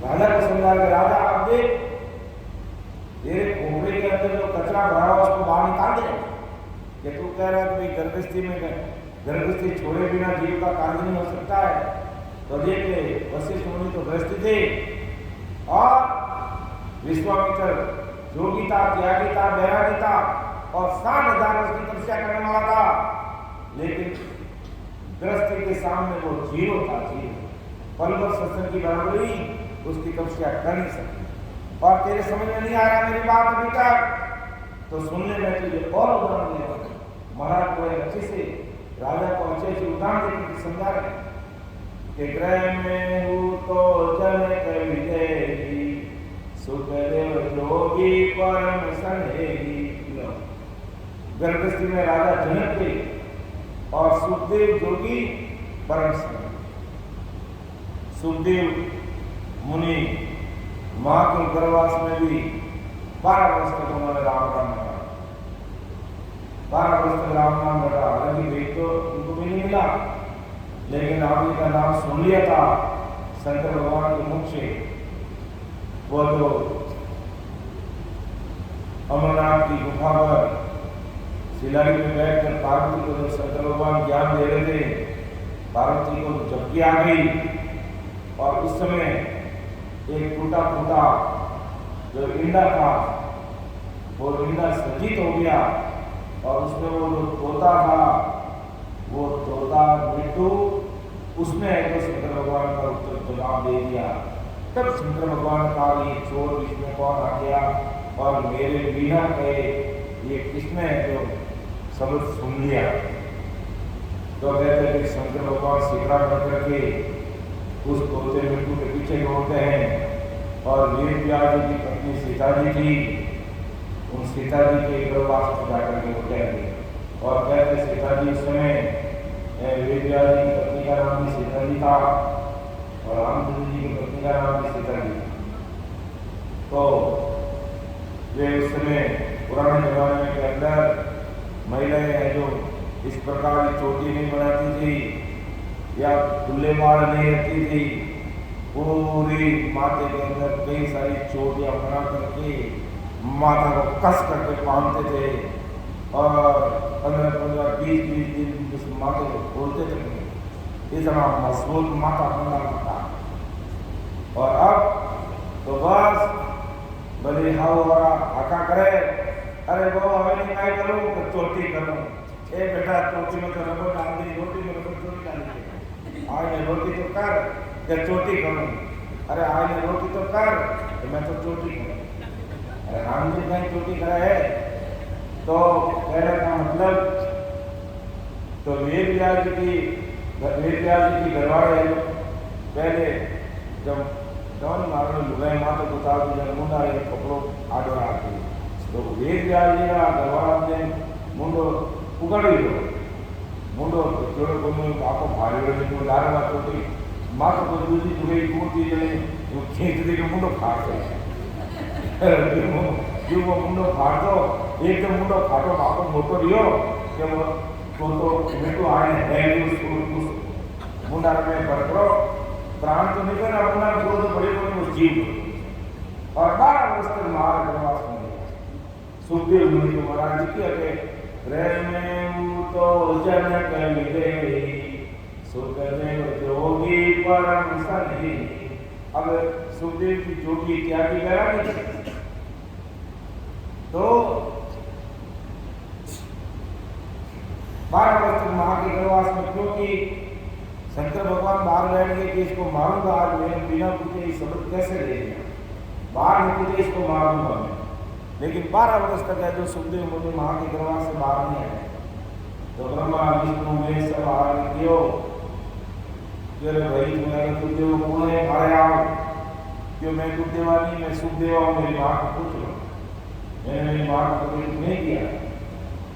राजा को समझा के राजा आप देख तेरे खोपड़े के अंदर जो कचरा भरा हुआ उसको बाहर निकाल दे, कि तू कह रहा है कि गर्भस्थी छोड़े बिना जीव का कार्य नहीं हो सकता है। तो देख वशिष्ठ मुनि तो गृहस्थी थे और विश्वामित्र योगी था, त्यागी था, बैरागी था और 60,000 वर्ष की तपस्या करने वाला था, लेकिन गृहस्थी के सामने वो जीरो था, जीरो। पलवर सत्संग की बराबरी उसकी तपस्या कर नहीं सकती। और तेरे समझ में नहीं आ रहा मेरी बात अभी तक, तो सुन ले, मैं तुझे और उदाहरण दे रहा हूं। महाराज को अच्छे से, राजा को अच्छे से उदाहरण देकर समझा रहे कि ग्रह में हूँ तो जनक विजयी, सुखदेव जोगी परम सनेही। गर्भस्थी में राजा जनक थे और सुखदेव जोगी परम सनेही। सुखदेव मुनि मां के गर्भवास में भी 12 वर्ष तक उन्होंने राम नाम रखा। 12 वर्ष तक राम नाम रखा। हालांकि वेद तो उनको भी नहीं मिला, लेकिन आपने का नाम सुन लिया था शंकर भगवान के मुख से। वो तो अमरनाथ की गुफा पर शिलारी में बैठकर पार्वती को जब शंकर भगवान ज्ञान दे रहे थे, पार्वती को झपकी आ गई और उस समय एक टूटा फूटा जो इंडा था वो इंडा सजीत हो गया और उसमें वो जो तोता था वो तोता मृत्यु, उसने तो शंकर भगवान का उत्तर जवाब दे दिया। तब शंकर भगवान का ये चोर बीच में कौन आ गया और मेरे बिना कहे ये किसने जो शब्द सुन लिया। तो कहते कि शंकर भगवान शिखरा कर करके उस तोते मृत्यु के पीछे दौड़ते हैं और वेद व्यास जी की पत्नी सीता जी थी, उन सीता जी के गर्भवास में जाकर के उठे और कहते सीता जी उस समय वेद व्यास जी की पत्नी का नाम भी सीता जी था और रामचंद्र जी की पत्नी का नाम भी सीता जी। तो वे उस समय पुराने जमाने के अंदर महिलाएं जो इस प्रकार की चोटी नहीं बनाती थी या खुले मार नहीं रहती थी, पूरी माथे के अंदर कई सारी चोटियां बना करके माथा को कस करके बांधते थे और 15-20 दिन उस माथे को खोलते थे। इतना मजबूत माथा बना था। और अब तो बस भले हाउ और आका करे, अरे वो हमें नहीं काय करूं तो चोटी करूं। ए बेटा चोटी में तो रबड़ डाल दी, रोटी में रबड़ चोटी डाल दी। आज रोटी तो कर या चोटी करूं। अरे आज रोटी तो कर तो मैं तो चोटी करूं। अरे राम जी कहीं चोटी करा है तो कहने का मतलब तो वेद व्यास जी की घरवाले पहले जब जौन मारो लुगाई मातो उतार दी जब मुंडा ये कपड़ो आडो आती तो वेद व्यास जी का घरवाला ने मुंडो उगाड़ी दो मुंडो जोड़ो कोई आपको भारी वाले को डालवा तो कोई मातो को दूसरी जुगई कूटी जने खींच दे के मुंडो फाड़ दे। जो वो मुंडो फाड़ दो एक तो मुंडो फाटो बापो मोटो रियो कि वो तो मेरे को आए है उस मुंडा में पकड़ो प्राण तो नहीं कर अपना वो तो बड़े बड़े जीव और 12 वर्ष तक मार वनवास में गया। सुखदेव मुनि को महाराज जी की अगे प्रेम तो जनक मिले सुखदेव जोगी परम सनेही। अब सुखदेव की जोगी त्यागी करा नहीं तो 12 वर्ष तक मां के वनवास में, क्योंकि शंकर भगवान बाहर बैठेंगे कि इसको मारूंगा आज मैं बिना पूछे ये शब्द कैसे ले लिया, बाहर नहीं पूछे इसको मारूंगा मैं। लेकिन 12 वर्ष तक है जो सुखदेव मुनि मां के गर्भवास से बाहर नहीं आए तो ब्रह्मा विष्णु महेश सब बाहर निकलो कि भाई तुम्हारे सुखदेव कौन है बाहर आओ, क्यों मैं सुखदेवा नहीं मैं सुखदेवा हूँ, मेरी माँ को पूछ लो। मैंने मेरी माँ को कभी दुख नहीं किया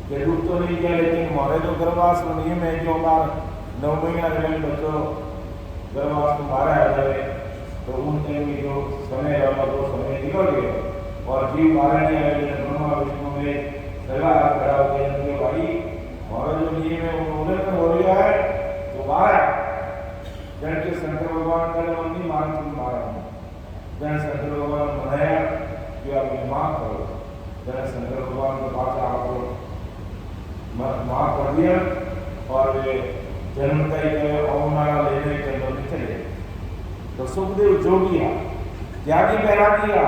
कि दुख तो नहीं किया, लेकिन हमारे जो गर्भवास में नियम है जो हमारा 9 महीना जब बच्चों गर्भवास में मारा जाए तो उन टाइम की जो समय रहा वो समय निकल गया और जीव मारा नहीं आए। ब्रह्मा विष्णु में सलाह खड़ा हो गया भाई हमारा जो नियम है वो उल्लंघन हो रहा है तो मारा जन के शंकर भगवान का नहीं मारा तुम मारा जन शंकर भगवान ने मनाया कि आप माफ करो। जन शंकर भगवान के पास आपको माफ कर दिया और वे जन्म का अवमाना लेने के अंदर चले। तो सुखदेव जोगिया त्यागी बहरा दिया,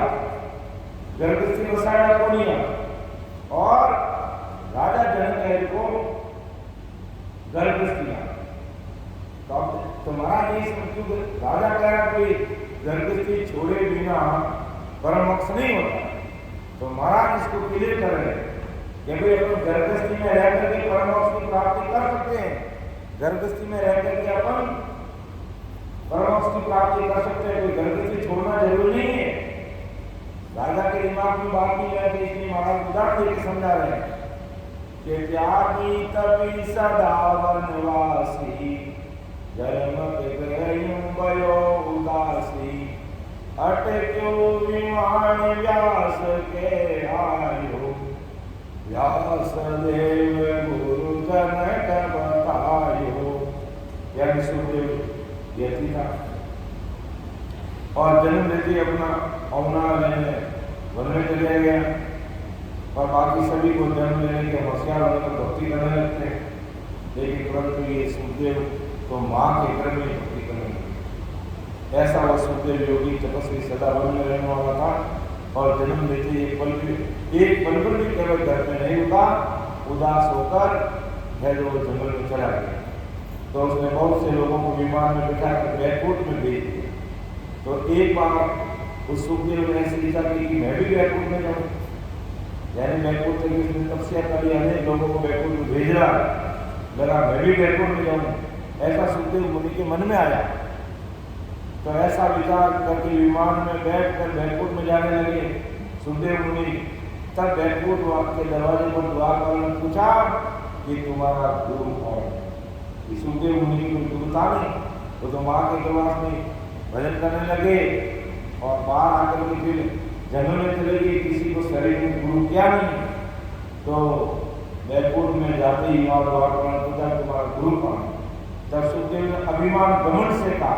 गर्भस्थी बसाया को लिया और राजा जनक को गर्भस्थी दिया। तो तुम्हारा नहीं समझो राजा कह रहा कोई गर्भस्थी छोड़े बिना परम मोक्ष नहीं होता। तो महाराज इसको क्लियर कर रहे हैं कि भाई अपन गर्भस्थी में रह करके परम मोक्ष की प्राप्ति कर सकते हैं। गर्भस्थी में रह करके अपन परम मोक्ष की प्राप्ति कर सकते हैं, कोई गर्भस्थी छोड़ना जरूरी नहीं है। राजा के दिमाग में बात नहीं है, इसलिए महाराज उदाहरण देकर समझा रहे हैं कि त्यागी तपि सदा वनवासी, जन्म के गयो भयो उदासी, अटक्यो विमान व्यास के आयो, व्यास देव गुरु जनक बतायो। यानी सुखदेव व्यक्ति था और जन्म लेते अपना औना लेने वन में चले गया और बाकी सभी को जन्म लेने के होशियार होकर भक्ति करने लगते हैं। लेकिन परंतु ये सुखदेव तो माँ के घर में भक्ति करने लगे। ऐसा वह सुखदेव योगी तपस्वी सदा वन में रहने वाला था और जन्म लेते एक पल भी केवल घर में नहीं उठा, उदास होकर है जो जंगल में चला गया। तो उसने बहुत से लोगों को विमान में बिठा कर बैकुंठ में भेज दिया। तो एक बार उस सुखदेव ने ऐसी इच्छा की कि मैं भी बैकुंठ में जाऊँ, यानी बैकुंठ से उसने तपस्या करी, अनेक लोगों को बैकुंठ में भेज रहा, लगा मैं भी बैकुंठ में जाऊँ, ऐसा सुखदेव मुनि के मन में आया। तो ऐसा विचार करके विमान में बैठकर बैकुंठ में जाने लगे सुखदेव मुनि। तब बैकुंठ के दरवाजे पर द्वार वाले ने पूछा कि तुम्हारा गुरु कौन है? सुखदेव मुनि की गुरु था नहीं, तो माँ के प्रवास में भजन करने लगे और बाहर आकर के फिर जंगल में चले गए, किसी को शरीर में गुरु क्या नहीं। तो बैकुंठ में जाते ही और द्वार पर पूछा तुम्हारा गुरु कौन? तब सुखदेव ने अभिमान घमंड से कहा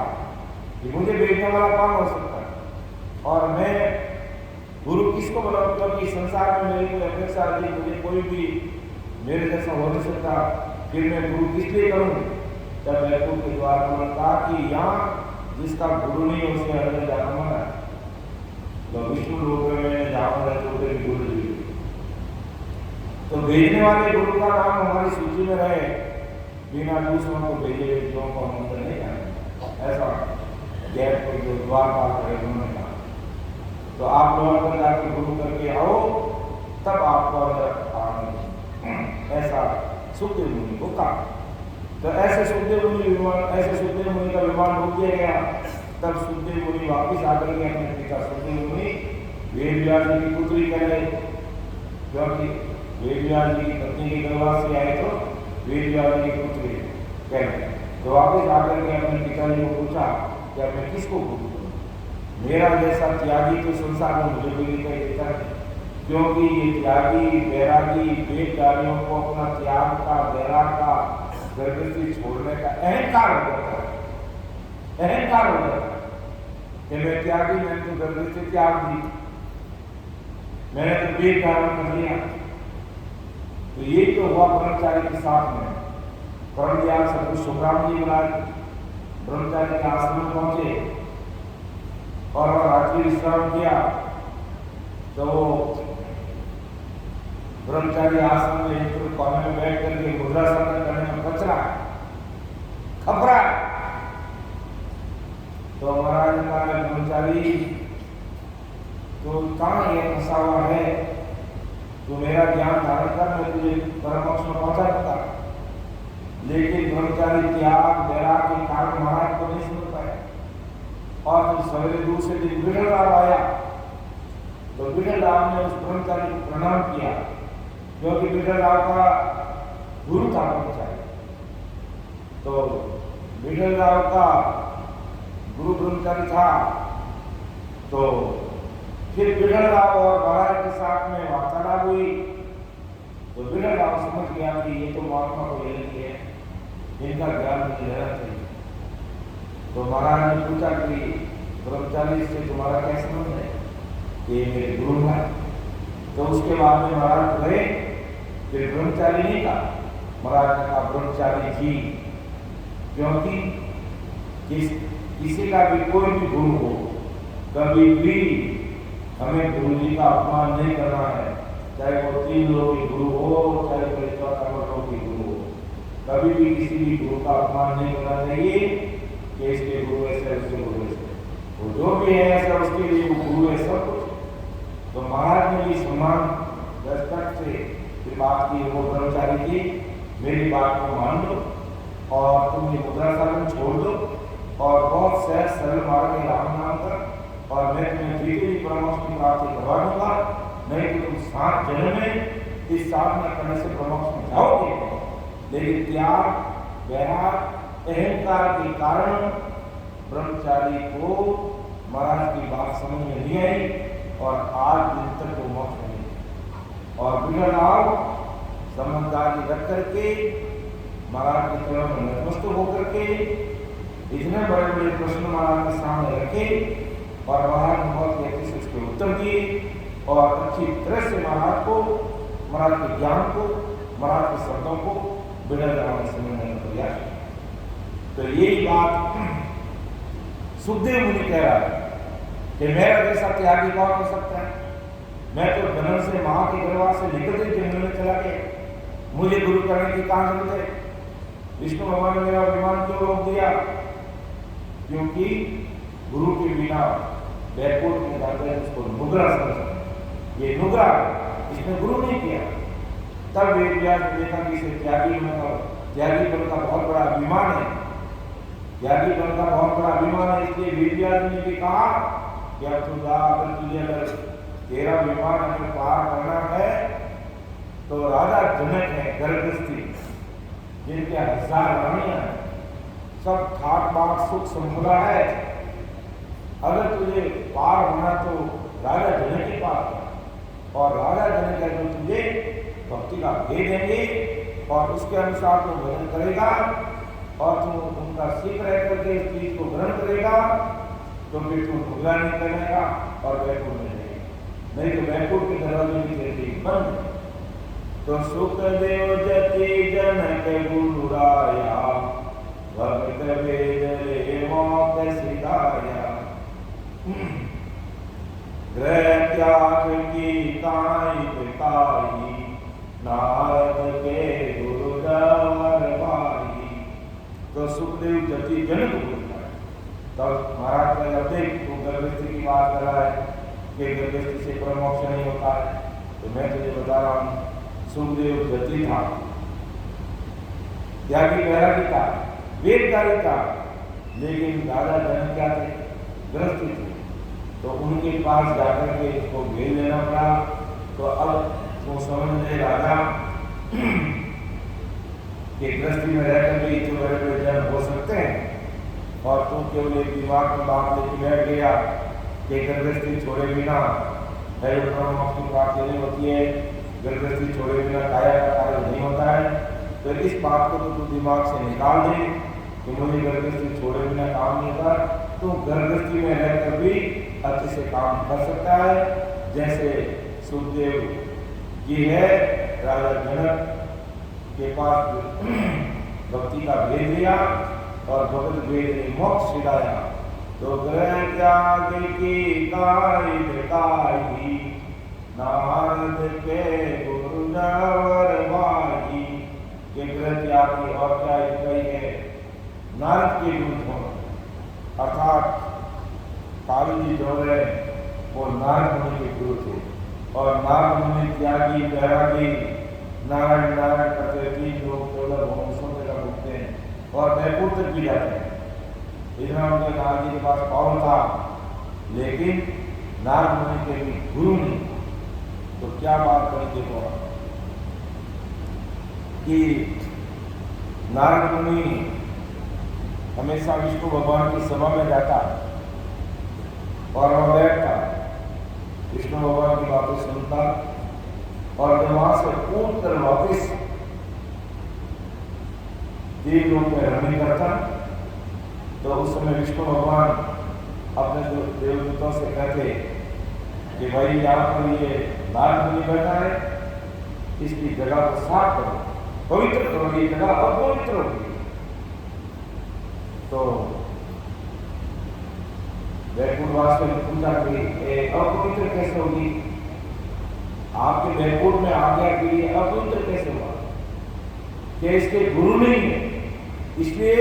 कि मुझे भेजने वाला कौन हो सकता है और मैं गुरु किसको बनाऊं, क्योंकि संसार में मेरी कोई अपेक्षा नहीं, मुझे कोई भी मेरे जैसा हो नहीं सकता, फिर मैं गुरु किस लिए करूं। तब बैकुंठ के द्वार पर कहा कि यहाँ जिसका गुरु नहीं उसे अंदर जाना मना है। तो विष्णु लोक में मैंने जाना है तो तेरे गुरु जी, तो भेजने वाले गुरु का नाम हमारी सूची में रहे, बिना दूसरों को भेजे हुए जो को हम अंदर नहीं जाए। ऐसा गैप पर जो द्वार पार करे उन्होंने कहा। तो आप लोग अंदर जाकर गुरु करके आओ, तब आपको अंदर आना। ऐसा सुखदेव मुनि को कहा। तो ऐसे सुखदेव मुनि का विमान रोक दिया गया। तब सुखदेव मुनि वापिस आकर के अपने पिता सुखदेव मुनि वेदव्यास जी की पुत्री कहले, क्योंकि वेदव्यास जी की पत्नी के गर्भवास से आए तो वेदव्यास जी की पुत्री कहले। तो वापिस आकर के अपने पिताजी को पूछा कि अब मैं किसको गुरु करूं? मेरा जैसा त्यागी तो संसार में मुझे कोई दिखाई देता है, क्योंकि ये त्यागी बैरागी वेदकारियों को अपना त्याग का बैराग का गर्भस्थी छोड़ने का अहंकार हो जाता है। अहंकार हो जाता है कि मैं त्यागी, मैंने तो गर्भस्थी त्याग दी, मैंने तो वेद धारण कर लिया। तो ये तो हुआ ब्रह्मचारी के साथ में। परम दयाल सदगुरु सुखराम जी महाराज ब्रह्मचारी के आश्रम में पहुंचे और रात्रि विश्राम किया। तो ब्रह्मचारी आश्रम में एक कोने में बैठ करके मुद्रासन करने में बचरा खबरा। तो महाराज ने कहा ब्रह्मचारी तो कहाँ ये फंसा हुआ है, तो मेरा ज्ञान धारण कर, मैं तुझे परम मोक्ष में पहुंचा देता। लेकिन ब्रह्मचारी त्याग बैराग के कारण महाराज को नहीं सुन पाया। और जब सवेरे दूर से बिगड़ राव आया तो बिगड़ राव ने उस ब्रह्मचारी को प्रणाम किया, क्योंकि बिगड़ राव का गुरु था ब्रह्मचारी। तो बिगड़ राव का गुरु ब्रह्मचारी था। तो फिर बिगड़ राव और महाराज के साथ में वार्तालाप हुई। तो बिगड़ राव समझ गया कि ये तो महात्मा को ले है, इनका ज्ञान मुझे लेना चाहिए। तो महाराज ने पूछा कि ब्रह्मचारी से तुम्हारा क्या संबंध है? ये मेरे गुरु है। तो उसके बाद में महाराज गए, फिर ब्रह्मचारी नहीं कहा, महाराज ने कहा ब्रह्मचारी जी, क्योंकि किसी का भी कोई भी गुरु हो, कभी भी हमें गुरु जी का अपमान नहीं करना है, चाहे वो 3 लोगों की गुरु हो, चाहे वो 4 लोगों की गुरु हो। कभी भी किसी भी गुरु का अपमान नहीं करना चाहिए कि इसके गुरु ऐसे, उसके गुरु ऐसे। वो जो भी है ऐसा, उसके लिए वो गुरु है सब कुछ। तो महाराज ने भी सम्मान रेस्पेक्ट से ये बात की, वो ब्रह्मचारी की, मेरी बात को मान लो और तुम ये मुद्रा साधन छोड़ दो और बहुत सहज सरल मार्ग में राम नाम कर और मैं तुम्हें जीते ही परमोक्ष की प्राप्ति करवा दूंगा, नहीं तो तुम 7 जन्म में इस साधना करने से परमोक्ष में जाओगे। लेकिन त्याग वैराग अहंकार के कारण ब्रह्मचारी को महाराज की बात समझ में नहीं आई और आज दिन तक वो मोक्ष नहीं। और बिगड़ आओ समझदारी रख करके महाराज के चरणों में नतमस्तक होकर के इतने बड़े बड़े प्रश्न महाराज के सामने रखे और महाराज ने बहुत अच्छे से उसके उत्तर दिए और अच्छी तरह से महाराज को, महाराज के ज्ञान को, महाराज के शब्दों को बिगड़ जाने से समझने का प्रयास। तो यही बात सुखदेव मुनि कह रहा है कि मेरा जैसा त्यागी कौन हो सकता है। मैं तो जन्म से मां के गर्भ से निकलते ही जंगल में चला गया, मुझे गुरु करने की कहां जरूरत है। विष्णु भगवान ने मेरा अभिमान क्यों रोक दिया? क्योंकि गुरु के बिना बैकुंठ में जाते हैं उसको नुग्रा समझते। ये नुग्रा इसने गुरु नहीं किया। तब वेद व्यास ने देखा कि इसे त्यागी बन का बहुत बड़ा अभिमान है, त्यागी बन का बहुत बड़ा अभिमान है। इसलिए वेद व्यास ने भी कहा कि अब तू जा, अगर तुझे अगर तेरा विमान अगर पार करना है तो राजा जनक है गर्भस्थी, जिनके 1000 रानियां हैं, सब ठाट बाट सुख संपदा है। अगर तुझे पार होना तो राजा जनक के पास है और राजा जनक है जो तुझे भक्ति का भेद देंगे और उसके अनुसार तू भजन करेगा और तुम उनका सीख रह करके इस चीज को ग्रहण करेगा तो फिर तुम भुगला नहीं करेगा और बैकुंठ में जाएगा, नहीं तो बैकुंठ के दरवाजे भी तेरे बंद। तो सुखदेव जति जनक गुरु राया, भक्त वेद ले मौत सिधाया। ग्रह त्याग की काई पिताई, नारद के गुरु जवर भाई। तो सुखदेव जति जनक बोलता है। तब महाराज का जब देख तू गर्भस्थी की बात कर रहा है कि गर्भस्थी से परमोक्ष नहीं होता है, तो मैं तुझे बता रहा हूँ सुखदेव जति था, त्यागी वैरागी था, वेदकारी था, लेकिन राजा जनक क्या थे? गृहस्थी थे। तो उनके पास जाकर के इसको भेज लेना पड़ा। तो अब वो समझ ले राजा कि गृहस्थी में रहकर भी इतने बड़े बड़े जन्म हो सकते हैं और तुम केवल एक दिमाग में बात लेके बैठ गया कि गृहस्थी छोड़े बिना परमोक्ष की प्राप्ति नहीं होती है, गृहस्थी छोड़े बिना काया का कार्य नहीं होता है। तो इस बात को तो तू दिमाग से निकाल दे कि मुझे गृहस्थी छोड़े बिना काम नहीं कर। तो गृहस्थी में रहकर भी अच्छे से काम कर सकता है, जैसे सुखदेव जी है राजा जनक के पास भक्ति का भेद लिया और भगत भेद ने मोक्ष सिखाया। तो ग्रह त्याग की काई बेताई, नारद के गुरु जवर भाई। के ग्रह त्याग की और क्या इकाई है? नारद के गुरु होना, अर्थात काली जी जो है वो नारद मुनि के गुरु थे और नारद मुनि त्यागी वैरागी नारायण नारायण करते 3 लोग 14 वंशों तक भुगते हैं और बैकुंठ तक भी जाते हैं। इतना उनके नारद जी के पास पावर था, लेकिन नारद मुनि के भी गुरु नहीं। तो क्या बात करें देखो कि नारद मुनि हमेशा विष्णु भगवान की सभा में जाता और वह बैठता, विष्णु भगवान की बातें सुनता और जब वहां से कूद कर वापिस देव लोक में रमणी करता। तो उस समय विष्णु भगवान अपने देवदूतों से कहते कि भाई यहाँ पर ये नारद मुनि बैठा है, इसकी जगह को साफ करो, पवित्र करो, ये जगह अपवित्र होगी। तो बैकुंठवासियों ने पूछा कि अपवित्र कैसे होगी? आपके बैकुंठ में आ गया कि ये अपवित्र कैसे हुआ? कि इसके गुरु नहीं है, इसलिए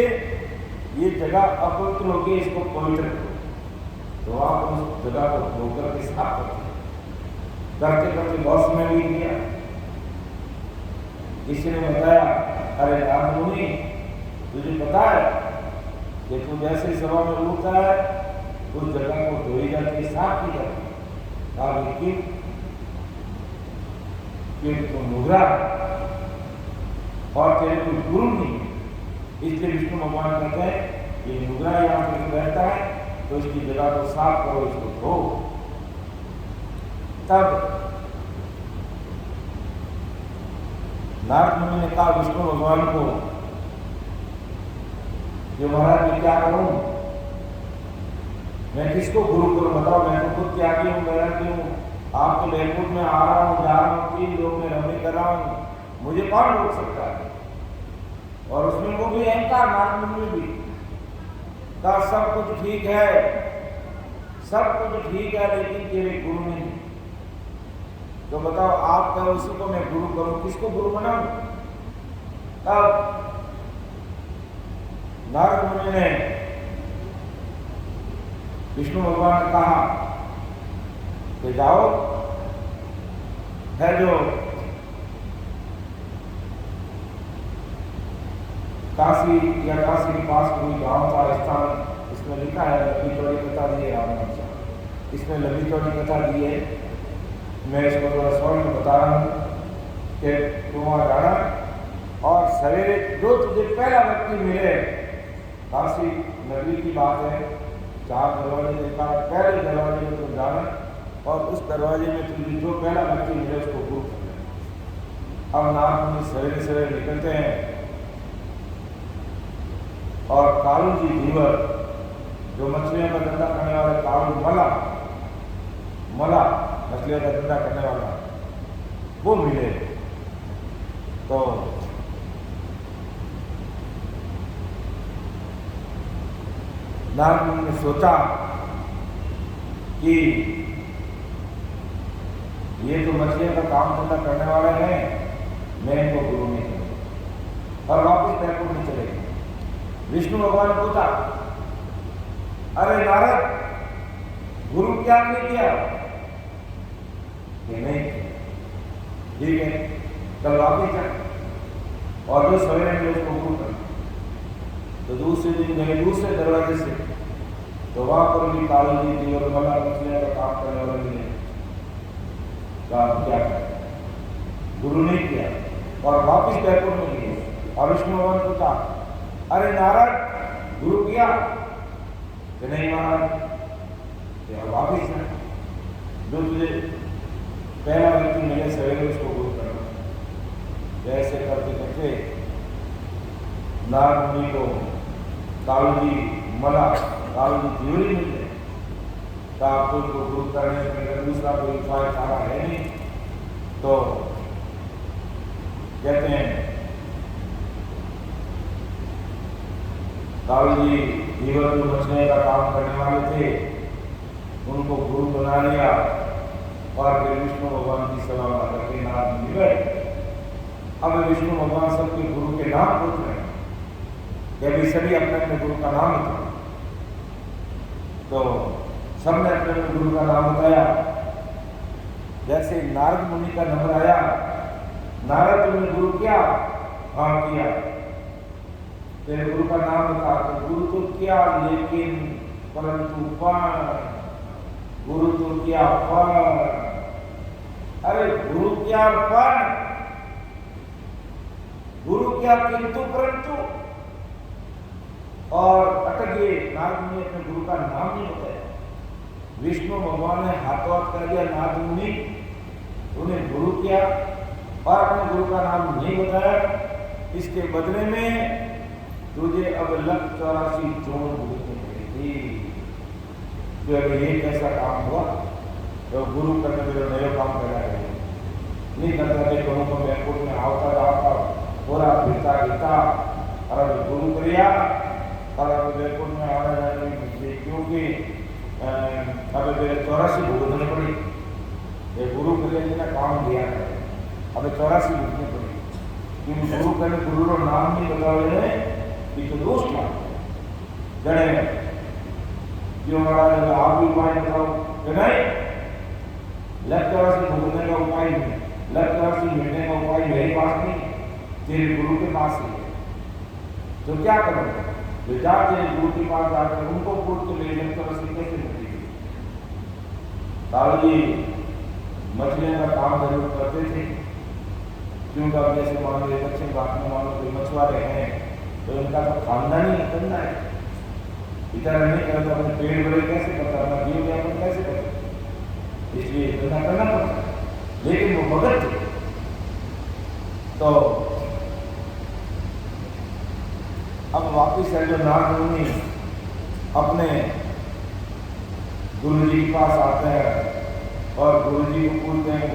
ये जगह अपवित्र होगी, इसको पवित्र करो। तो आप उस जगह को धोकर के साफ करते हैं। करते करते बहुत समय बीत गया। किसी ने बताया, अरे नारद मुनि, तुझे पता है कि तू जैसे सभा में उठता है उस जगह को धोई जाती है, साफ की जाती है। कहा क्योंकि तू नुगरा और तेरे कोई गुरु नहीं, इसलिए विष्णु भगवान कहते हैं कि नुगरा यहाँ पर रहता है तो इसकी जगह को साफ करो, इसको धो। तब नारद मुनि ने कहा विष्णु भगवान को कि महाराज मैं क्या करूं, मैं किसको गुरु करूं, बताओ। मैं तो खुद त्यागी हूं, वैरागी हूं, आपके बैकुंठ में आ रहा हूं, जा रहा हूं, 3 लोग में रमणी कर रहा हूं, मुझे कौन रोक सकता है। और उसमें वो भी अहंकार, नारद मुनि भी कहा सब कुछ ठीक है, सब कुछ ठीक है, लेकिन तेरे गुरु नहीं। तो बताओ आप कहो उसी को मैं गुरु करूं, किसको गुरु बनाऊं। तब नारद मुनि ने विष्णु भगवान ने कहा कि जाओ, है जो काशी या काशी के पास कोई गांव का स्थान, इसमें लिखा है, लंबी चौड़ी कथा दी है राम, इसमें लंबी चौड़ी कथा दी है, मैं इसको थोड़ा शॉर्ट में बता रहा हूँ कि तुम वहाँ जाना और सवेरे जो तुझे पहला व्यक्ति मिले, काशी नगरी की बात है, 4 दरवाजे देखा, पहले दरवाजे में तुम जाना और उस दरवाजे में तुझे जो पहला व्यक्ति मिले उसको गुरु करना। अब नारद मुनि सवेरे सवेरे निकलते हैं और कालू जी धीवर, जो मछलियों का धंधा करने वाले कालू मला मछलियों का धंधा करने वाला, वो मिले। तो नारद मुनि ने सोचा कि ये तो मछलियों का काम धंधा करने वाले हैं, मैं इनको गुरु नहीं करूंगा, और वापिस बैकुंठ में चले गए। विष्णु भगवान ने पूछा, अरे नारद, गुरु क्या नहीं किया? नहीं, ठीक है, कल वापिस जाए और जो सवेरे में उसको गुरु करना। तो दूसरे दिन गए दूसरे दरवाजे से, तो वहां पर भी कालू जी थी और मला मछलियों का काम करने वाले ने कहा क्या करें, गुरु नहीं किया और वापिस बैकुंठ में गए। और विष्णु भगवान को कहा, अरे नारद, गुरु किया? कि नहीं महाराज, वापिस है, जो तुझे पहला व्यक्ति मिले सवेरे उसको गुरु करना। जैसे करते करते नारद मुनि को कालू जी मला, कालू जी त्रिवेणी मिल गए। तो आपको उनको गुरु करने में दूसरा कोई उपाय सारा है नहीं, तो कहते हैं कालू जी धीवर जो मछलियों का काम करने वाले थे उनको गुरु बना लिया और फिर विष्णु भगवान की सेवा करके नारद मुनि गए। अब विष्णु भगवान सबके गुरु के नाम पूछ रहे हैं, जब सभी अपने अपने गुरु का नाम बताया, तो सबने अपने अपने गुरु का नाम बताया। जैसे नारद मुनि का नंबर आया, नारद तुमने गुरु किया? हाँ किया। तेरे गुरु का नाम बता। तो गुरु तो किया, लेकिन परंतु गुरु तो किया पर। अरे गुरु क्या पर, गुरु क्या किंतु परंतु, और अटक गए। नारद मुनि अपने गुरु का नाम नहीं बताया। विष्णु भगवान ने हाथों हाथ कर दिया, नारद मुनि उन्हें गुरु किया और अपने गुरु का नाम नहीं बताया। इसके बदले में तुझे अब 1,84 जोड़ भुगतनी पड़ेगी। तो अगर ये कैसा काम हुआ, तो गुरु करने के लिए नया काम करना है, नहीं करता थे। दोनों को बैकुंठ में आवता जाता पूरा गिरता गिरता और अब गुरु करिया और अब बैकुंठ में आना जाने में, क्योंकि अब 84 भुगतनी पड़ी। ये गुरु करिए ना काम दिया है, अब 84 भुगतनी पड़ी, क्योंकि गुरु करने गुरु रो नाम नहीं बतावे कि तो दोष ना जड़े क्यों महाराज आप भी उपाय बताओ कि नहीं। लग चौरासी भोगने का उपाय नहीं, लग चौरासी मिटने का उपाय मेरे पास नहीं, तेरे गुरु के पास ही है। तो क्या करोगे? तो जा तेरे गुरु के पास जाकर उनको पूछ के मेरी लग चौरासी कैसे मिटेगी। ताऊ जी मछलियों का काम जरूर करते थे, क्योंकि अब जैसे मान लो दक्षिण भारत में मान लो कोई मछुआरे हैं तो इनका तो खानदानी धंधा है, इतना नहीं करता अपने पेड़ बड़े कैसे करता, अपना जीव व्यापन कैसे करता, इसलिए धंधा करना पड़ता है। लेकिन वो मगध थे। तो अब वापिस है जो नारद मुनि अपने गुरु जी के पास आते हैं और गुरु जी को पूछते हैं,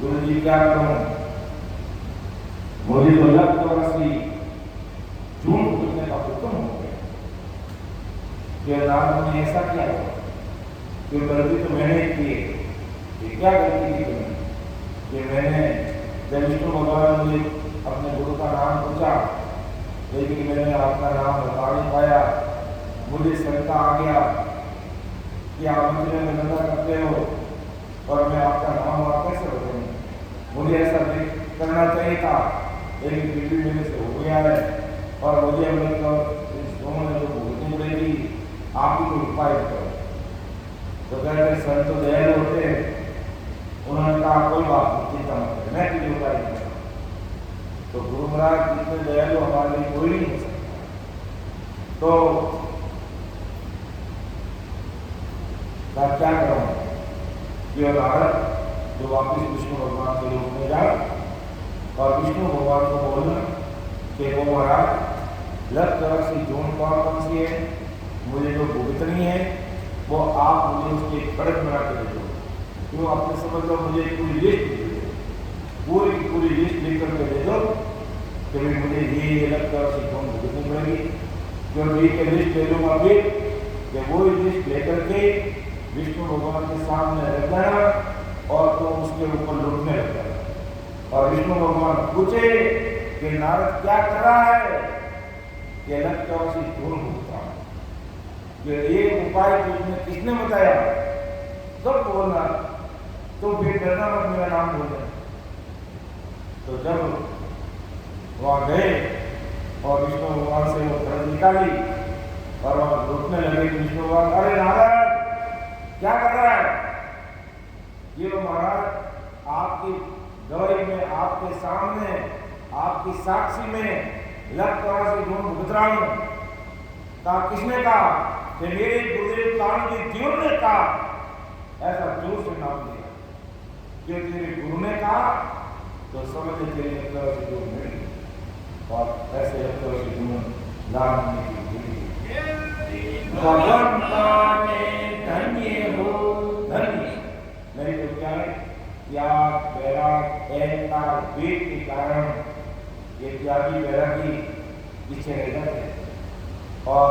गुरु जी क्या करूं, मुझे तो लग चौरासी झूठ बोलने का हुक्म हो गया। कि नारद मुनि ऐसा क्या हुआ, कि गलती तो मैंने की है। ये क्या गलती की तुमने? कि मैंने जब विष्णु भगवान ने मुझे अपने गुरु का नाम पूछा, लेकिन मैंने आपका नाम बता नहीं पाया, मुझे शंका आ गया कि आप मुझे धंधा करते हो और मैं आपका नाम आप कैसे बताऊं। मुझे ऐसा करना चाहिए था, लेकिन फिर भी मेरे से हो गया है और मुझे इस दोनों ने जो भुगतनी पड़ेगी, आप ही को उपाय करो। तो कहते संत तो दयालु होते हैं, उन्होंने कहा कोई बात नहीं, चिंता मत करें, मैं तुझे उपाय करूँगा। तो गुरु महाराज जितने दयालु हमारे लिए कोई नहीं हो सकता। तो क्या करूँ कि नारद जो वापिस विष्णु भगवान के रूप में जा और विष्णु भगवान को बोलना कि वो महाराज लग चौरासी जोन कौन सी है, मुझे जो भुगतनी है वो आप मुझे उसकी खड़क बना के दे दो। क्यों आपने समझ लो, मुझे पूरी लिस्ट दे दो, पूरी की पूरी लिस्ट लिख करके दे दो कि भाई मुझे ये लग चौरासी जोन भुगतनी पड़ेगी। जो ठीक है लिस्ट ले लूँगा, फिर कि वो लिस्ट लेकर के विष्णु भगवान के सामने रख देना और तो उसके ऊपर लुटने लग जाना। और विष्णु भगवान पूछे कि नारद क्या कर रहा है, कि लग चौरासी जोन भुगता है। ये उपाय तुझने किसने बताया? सब बोलना, तो फिर डरना मत, मेरा नाम बोलना। तो जब वहां गए और विष्णु भगवान से वो खड़क निकाली और वहां लूटने लगे, विष्णु भगवान अरे नारद क्या कर रहा है? ये महाराज आपकी गवाही में, आपके सामने, आपकी साक्षी में लग चौरासी जोन भुगत रहा हूं। कहा किसने कहा? कि मेरे गुरुदेव कानजी जीवन ने कहा। ऐसा जोर से नाम दिया कि तेरे गुरु ने कहा तो समझ तेरी लग चौरासी जोन मिली। और ऐसे लग चौरासी जोन लाभ भगवान धन्य हो, धन्य नहीं तो क्या है, त्याग बैराग अहंकार वेद के कारण ये त्यागी बैरागी पीछे रह जाते हैं। और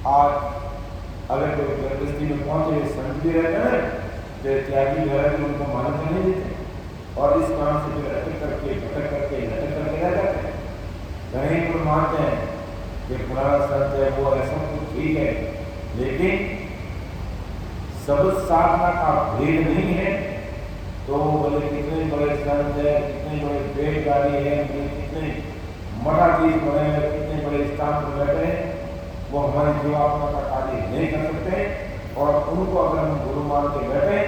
आज अगर कोई गृहस्थी में पहुंचे संत भी रहते हैं तो त्यागी बैरागी उनको मान्यता नहीं देते और इस कारण से फिर अटक करके भटक करके लटक करके रह जाते हैं। कहीं पर मानते हैं कि पुराना संत है वो ऐसा कुछ ठीक है, लेकिन सब साधना का भेद नहीं है। तो बोले कितने बड़े संत है, कितने बड़े वेदगारी है, कितने मठाधीश बने हैं, कितने बड़े स्थान पर बैठे हैं, वो हमारी जीवात्मा का कार्य नहीं कर सकते। और उनको अगर हम गुरु मान के बैठे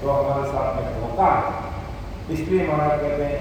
तो हमारे साथ में धोखा है। इसलिए महाराज कहते हैं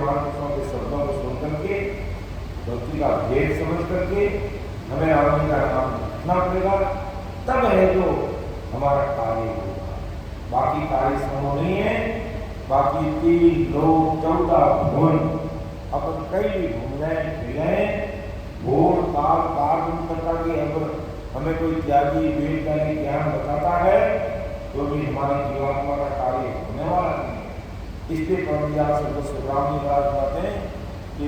महापुरुषों के शब्दों को सुन करके भक्ति का भेद समझ करके हमें राम जी का नाम रखना पड़ेगा, तब है जो हमारा कार्य होगा। बाकी कार्य संभव नहीं है। बाकी 3 लोग 14 भुवन अपन कई भी घूम रहे फिर रहे, भोर काल करता कि अगर हमें कोई त्यागी वेद का ज्ञान बताता है तो भी हमारी जीवात्मा का कार्य होने वाला नहीं है। इसलिए परमया सर्व सुग्राम जी महाराज कहते हैं कि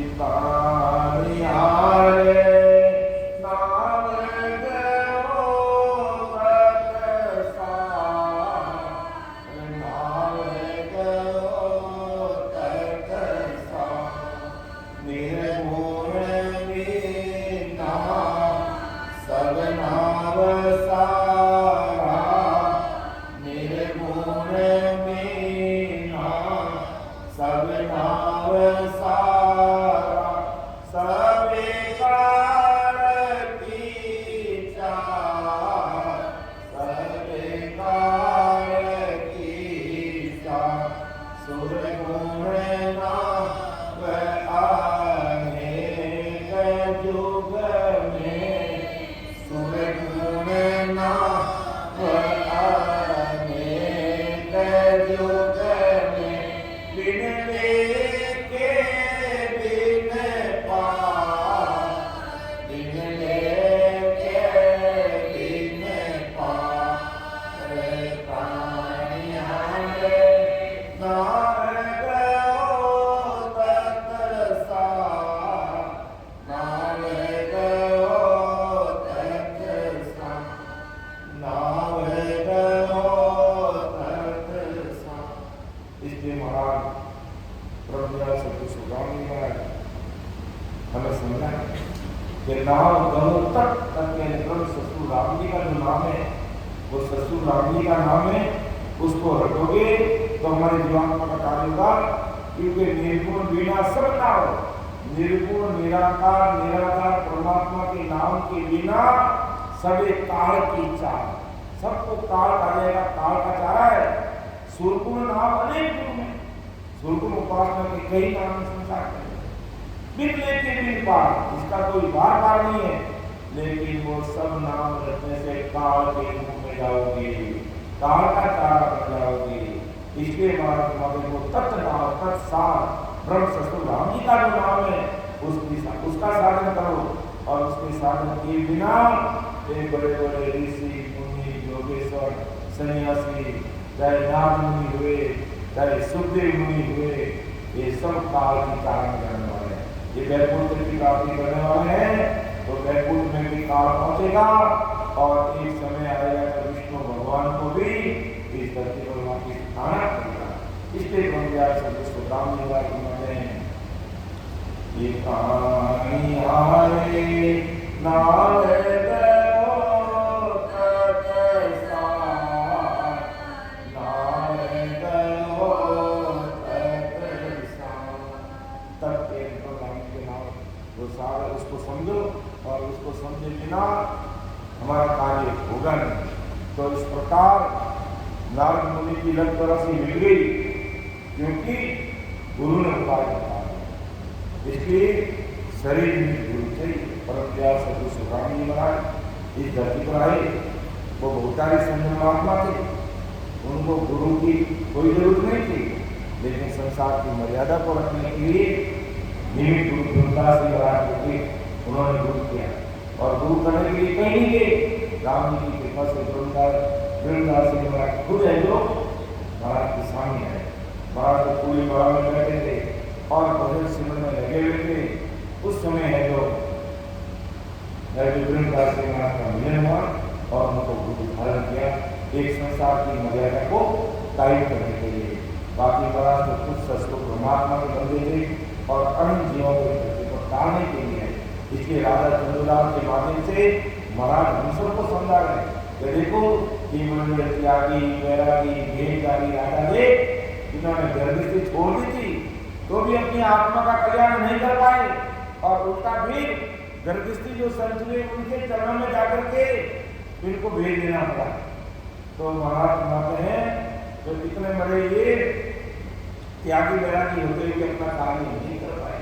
त्यागी बैरागी होते हुए भी अपना कार्य नहीं कर पाए,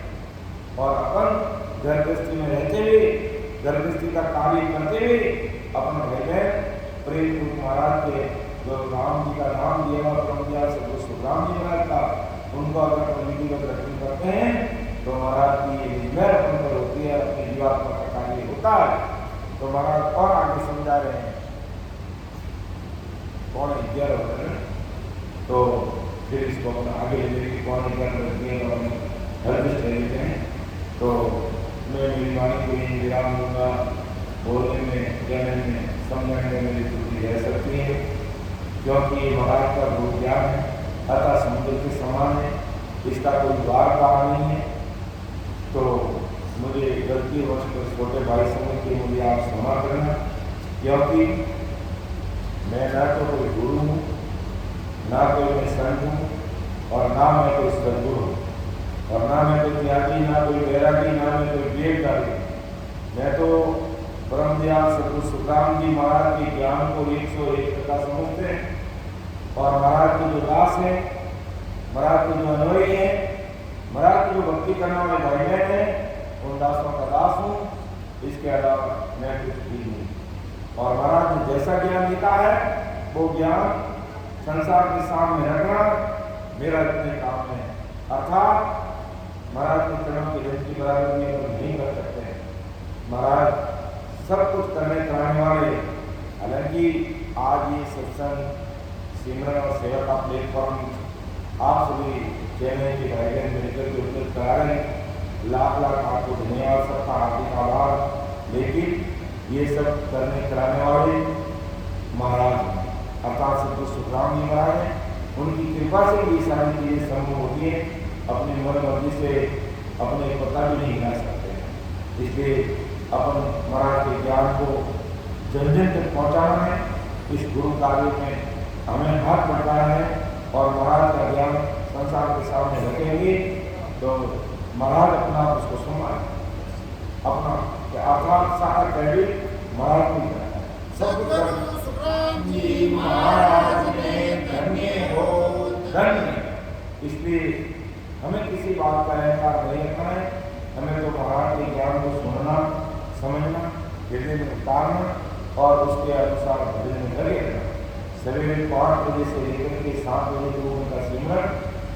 और अपन गर्भस्थी में रहते हुए, गर्भस्थी का कार्य करते हुए अपन रह गए प्रेम रूप महाराज के जो राम जी का नाम दिया हुआ परम दिया सदगुरु सुखराम जी महाराज का, उनको अगर अपन विधिवत रक्षण करते हैं तो महाराज की ये निर्णय अपन पर होती है, अपनी जीवात्मा का कार्य होता है। तो महाराज और आगे समझा रहे हैं, कौन 11 होता है, तो फिर इसको अपना आगे ले लेके कौन 11 रखती है और हम हर कुछ ले लेते हैं। तो मैं मेरी वाणी को यही विराम दूंगा, बोलने में, कहने में, समझने में मेरी त्रुटि रह सकती है, क्योंकि महाराज का रूप ज्ञान है, अतः समुद्र के समान है, इसका कोई द्वार पार नहीं है। तो मुझे गलती हो कर छोटे भाई समझ के मुझे आप क्षमा करना, क्योंकि मैं ना तो कोई गुरु हूँ, ना कोई मैं संत हूँ, और ना मैं कोई सदगुरु हूँ, और ना मैं कोई त्यागी, ना कोई बैरागी, ना मैं कोई वेदधारी। मैं तो परम दयाल सदगुरु सुखराम जी महाराज के ज्ञान को 101 समझते हैं, और महाराज के जो दास है, महाराज के जो अनुयायी है, महाराज की जो भक्ति करने वाले भाई बहन है, उन दासों का दास हूँ, इसके अलावा मैं कुछ भी नहीं। और महाराज ने जैसा ज्ञान दिया है वो ज्ञान संसार के सामने रखना मेरा इतने काम है, अर्थात महाराज के चरण की रज की बराबरी में नहीं कर सकते। महाराज सब कुछ करने कराने वाले, हालांकि आज ये सत्संग सिमरन और सेवा का प्लेटफॉर्म आप सभी चैनल के भाई बहन मिलकर के उपलब्ध करा रहे हैं, लाख लाख आपको धन्यवाद, सबका हार्दिक आभार। लेकिन ये सब करने कराने वाले महाराज अर्थात सदगुरु सुखराम जी महाराज हैं, उनकी कृपा से ये सारी चीज़ें संभव होती है, अपने मन मर्जी से अपने पता भी नहीं ला सकते। इसलिए अपन महाराज के ज्ञान को जन जन तक पहुँचाना है, इस गुरु कार्य में हमें हाथ बढ़ाना है, और महाराज का ज्ञान संसार के सामने रखेंगे तो महाराज अपना उसको संभाल अपना अर्थात सारा क्रेडिट महाराज को देना है। सदगुरु सुखराम जी महाराज ने धन्य हो धन्य। इसलिए हमें किसी बात का अहंकार नहीं रखना है, हमें तो महाराज के ज्ञान को सुनना, समझना, हृदय में उतारना और उसके अनुसार भजन में लगे रहना। सवेरे 5 बजे से लेकर के 7 बजे तक उनका सिमरन,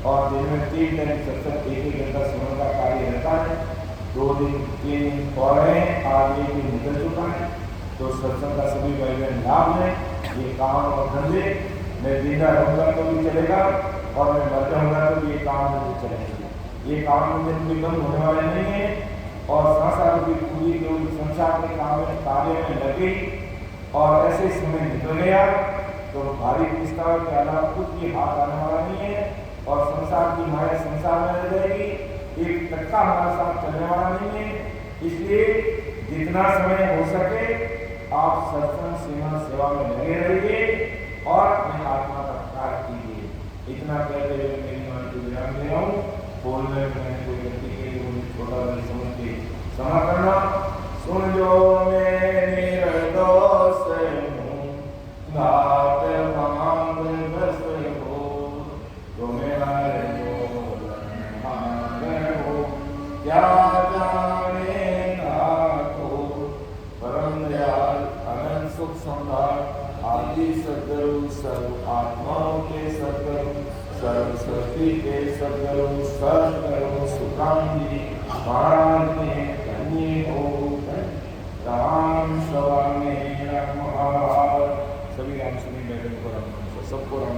और दिन में 3 टाइम सत्संग 1-1 घंटा सिमरन का कार्य रहता है। 2 दिन 3 दिन और हैं, आज 1 दिन निकल चुका है, तो सत्संग का सभी भाई बहन लाभ लें। ये काम और धंधे मैं जिंदा रहूँगा तो भी चलेगा, और मैं मर जाऊँगा तो भी ये काम मुझे चलेगा। ये काम मुझे कोई बंद होने वाले नहीं है, और संसार की पूरी जो संसार के काम में कार्य में लगे और ऐसे समय निकल गया तो भारी प्रस्ताव के अलावा कुछ भी हाथ आने वाला नहीं है, और संसार की माया संसार में रह जाएगी, एक टक्का हमारे साथ चलने वाला नहीं है। इसलिए जितना समय हो सके आप सत्संग सिमरन सेवा में लगे रहिए और अपने आत्मा का कार्य कीजिए। इतना कहते हुए मेरी वाणी को विराम दे रहा हूँ। बोलने में मैंने कोई गलती की तो मुझे छोटा बड़ी समझ के क्षमा करना। सुन जो मैं निर्दोष हूँ, घाट मांग बस हो, तो मेरा हो क्या जाने ना को परम दयाल अनंत सुख संभाल आदि सदगुरु सर्व आत्माओं के सदगुरु सरस्वती के सदगुरु सदगुरु सुखराम जी महाराज ने धन्य हो राम सवा में सभी राम सुनी बैठे सबको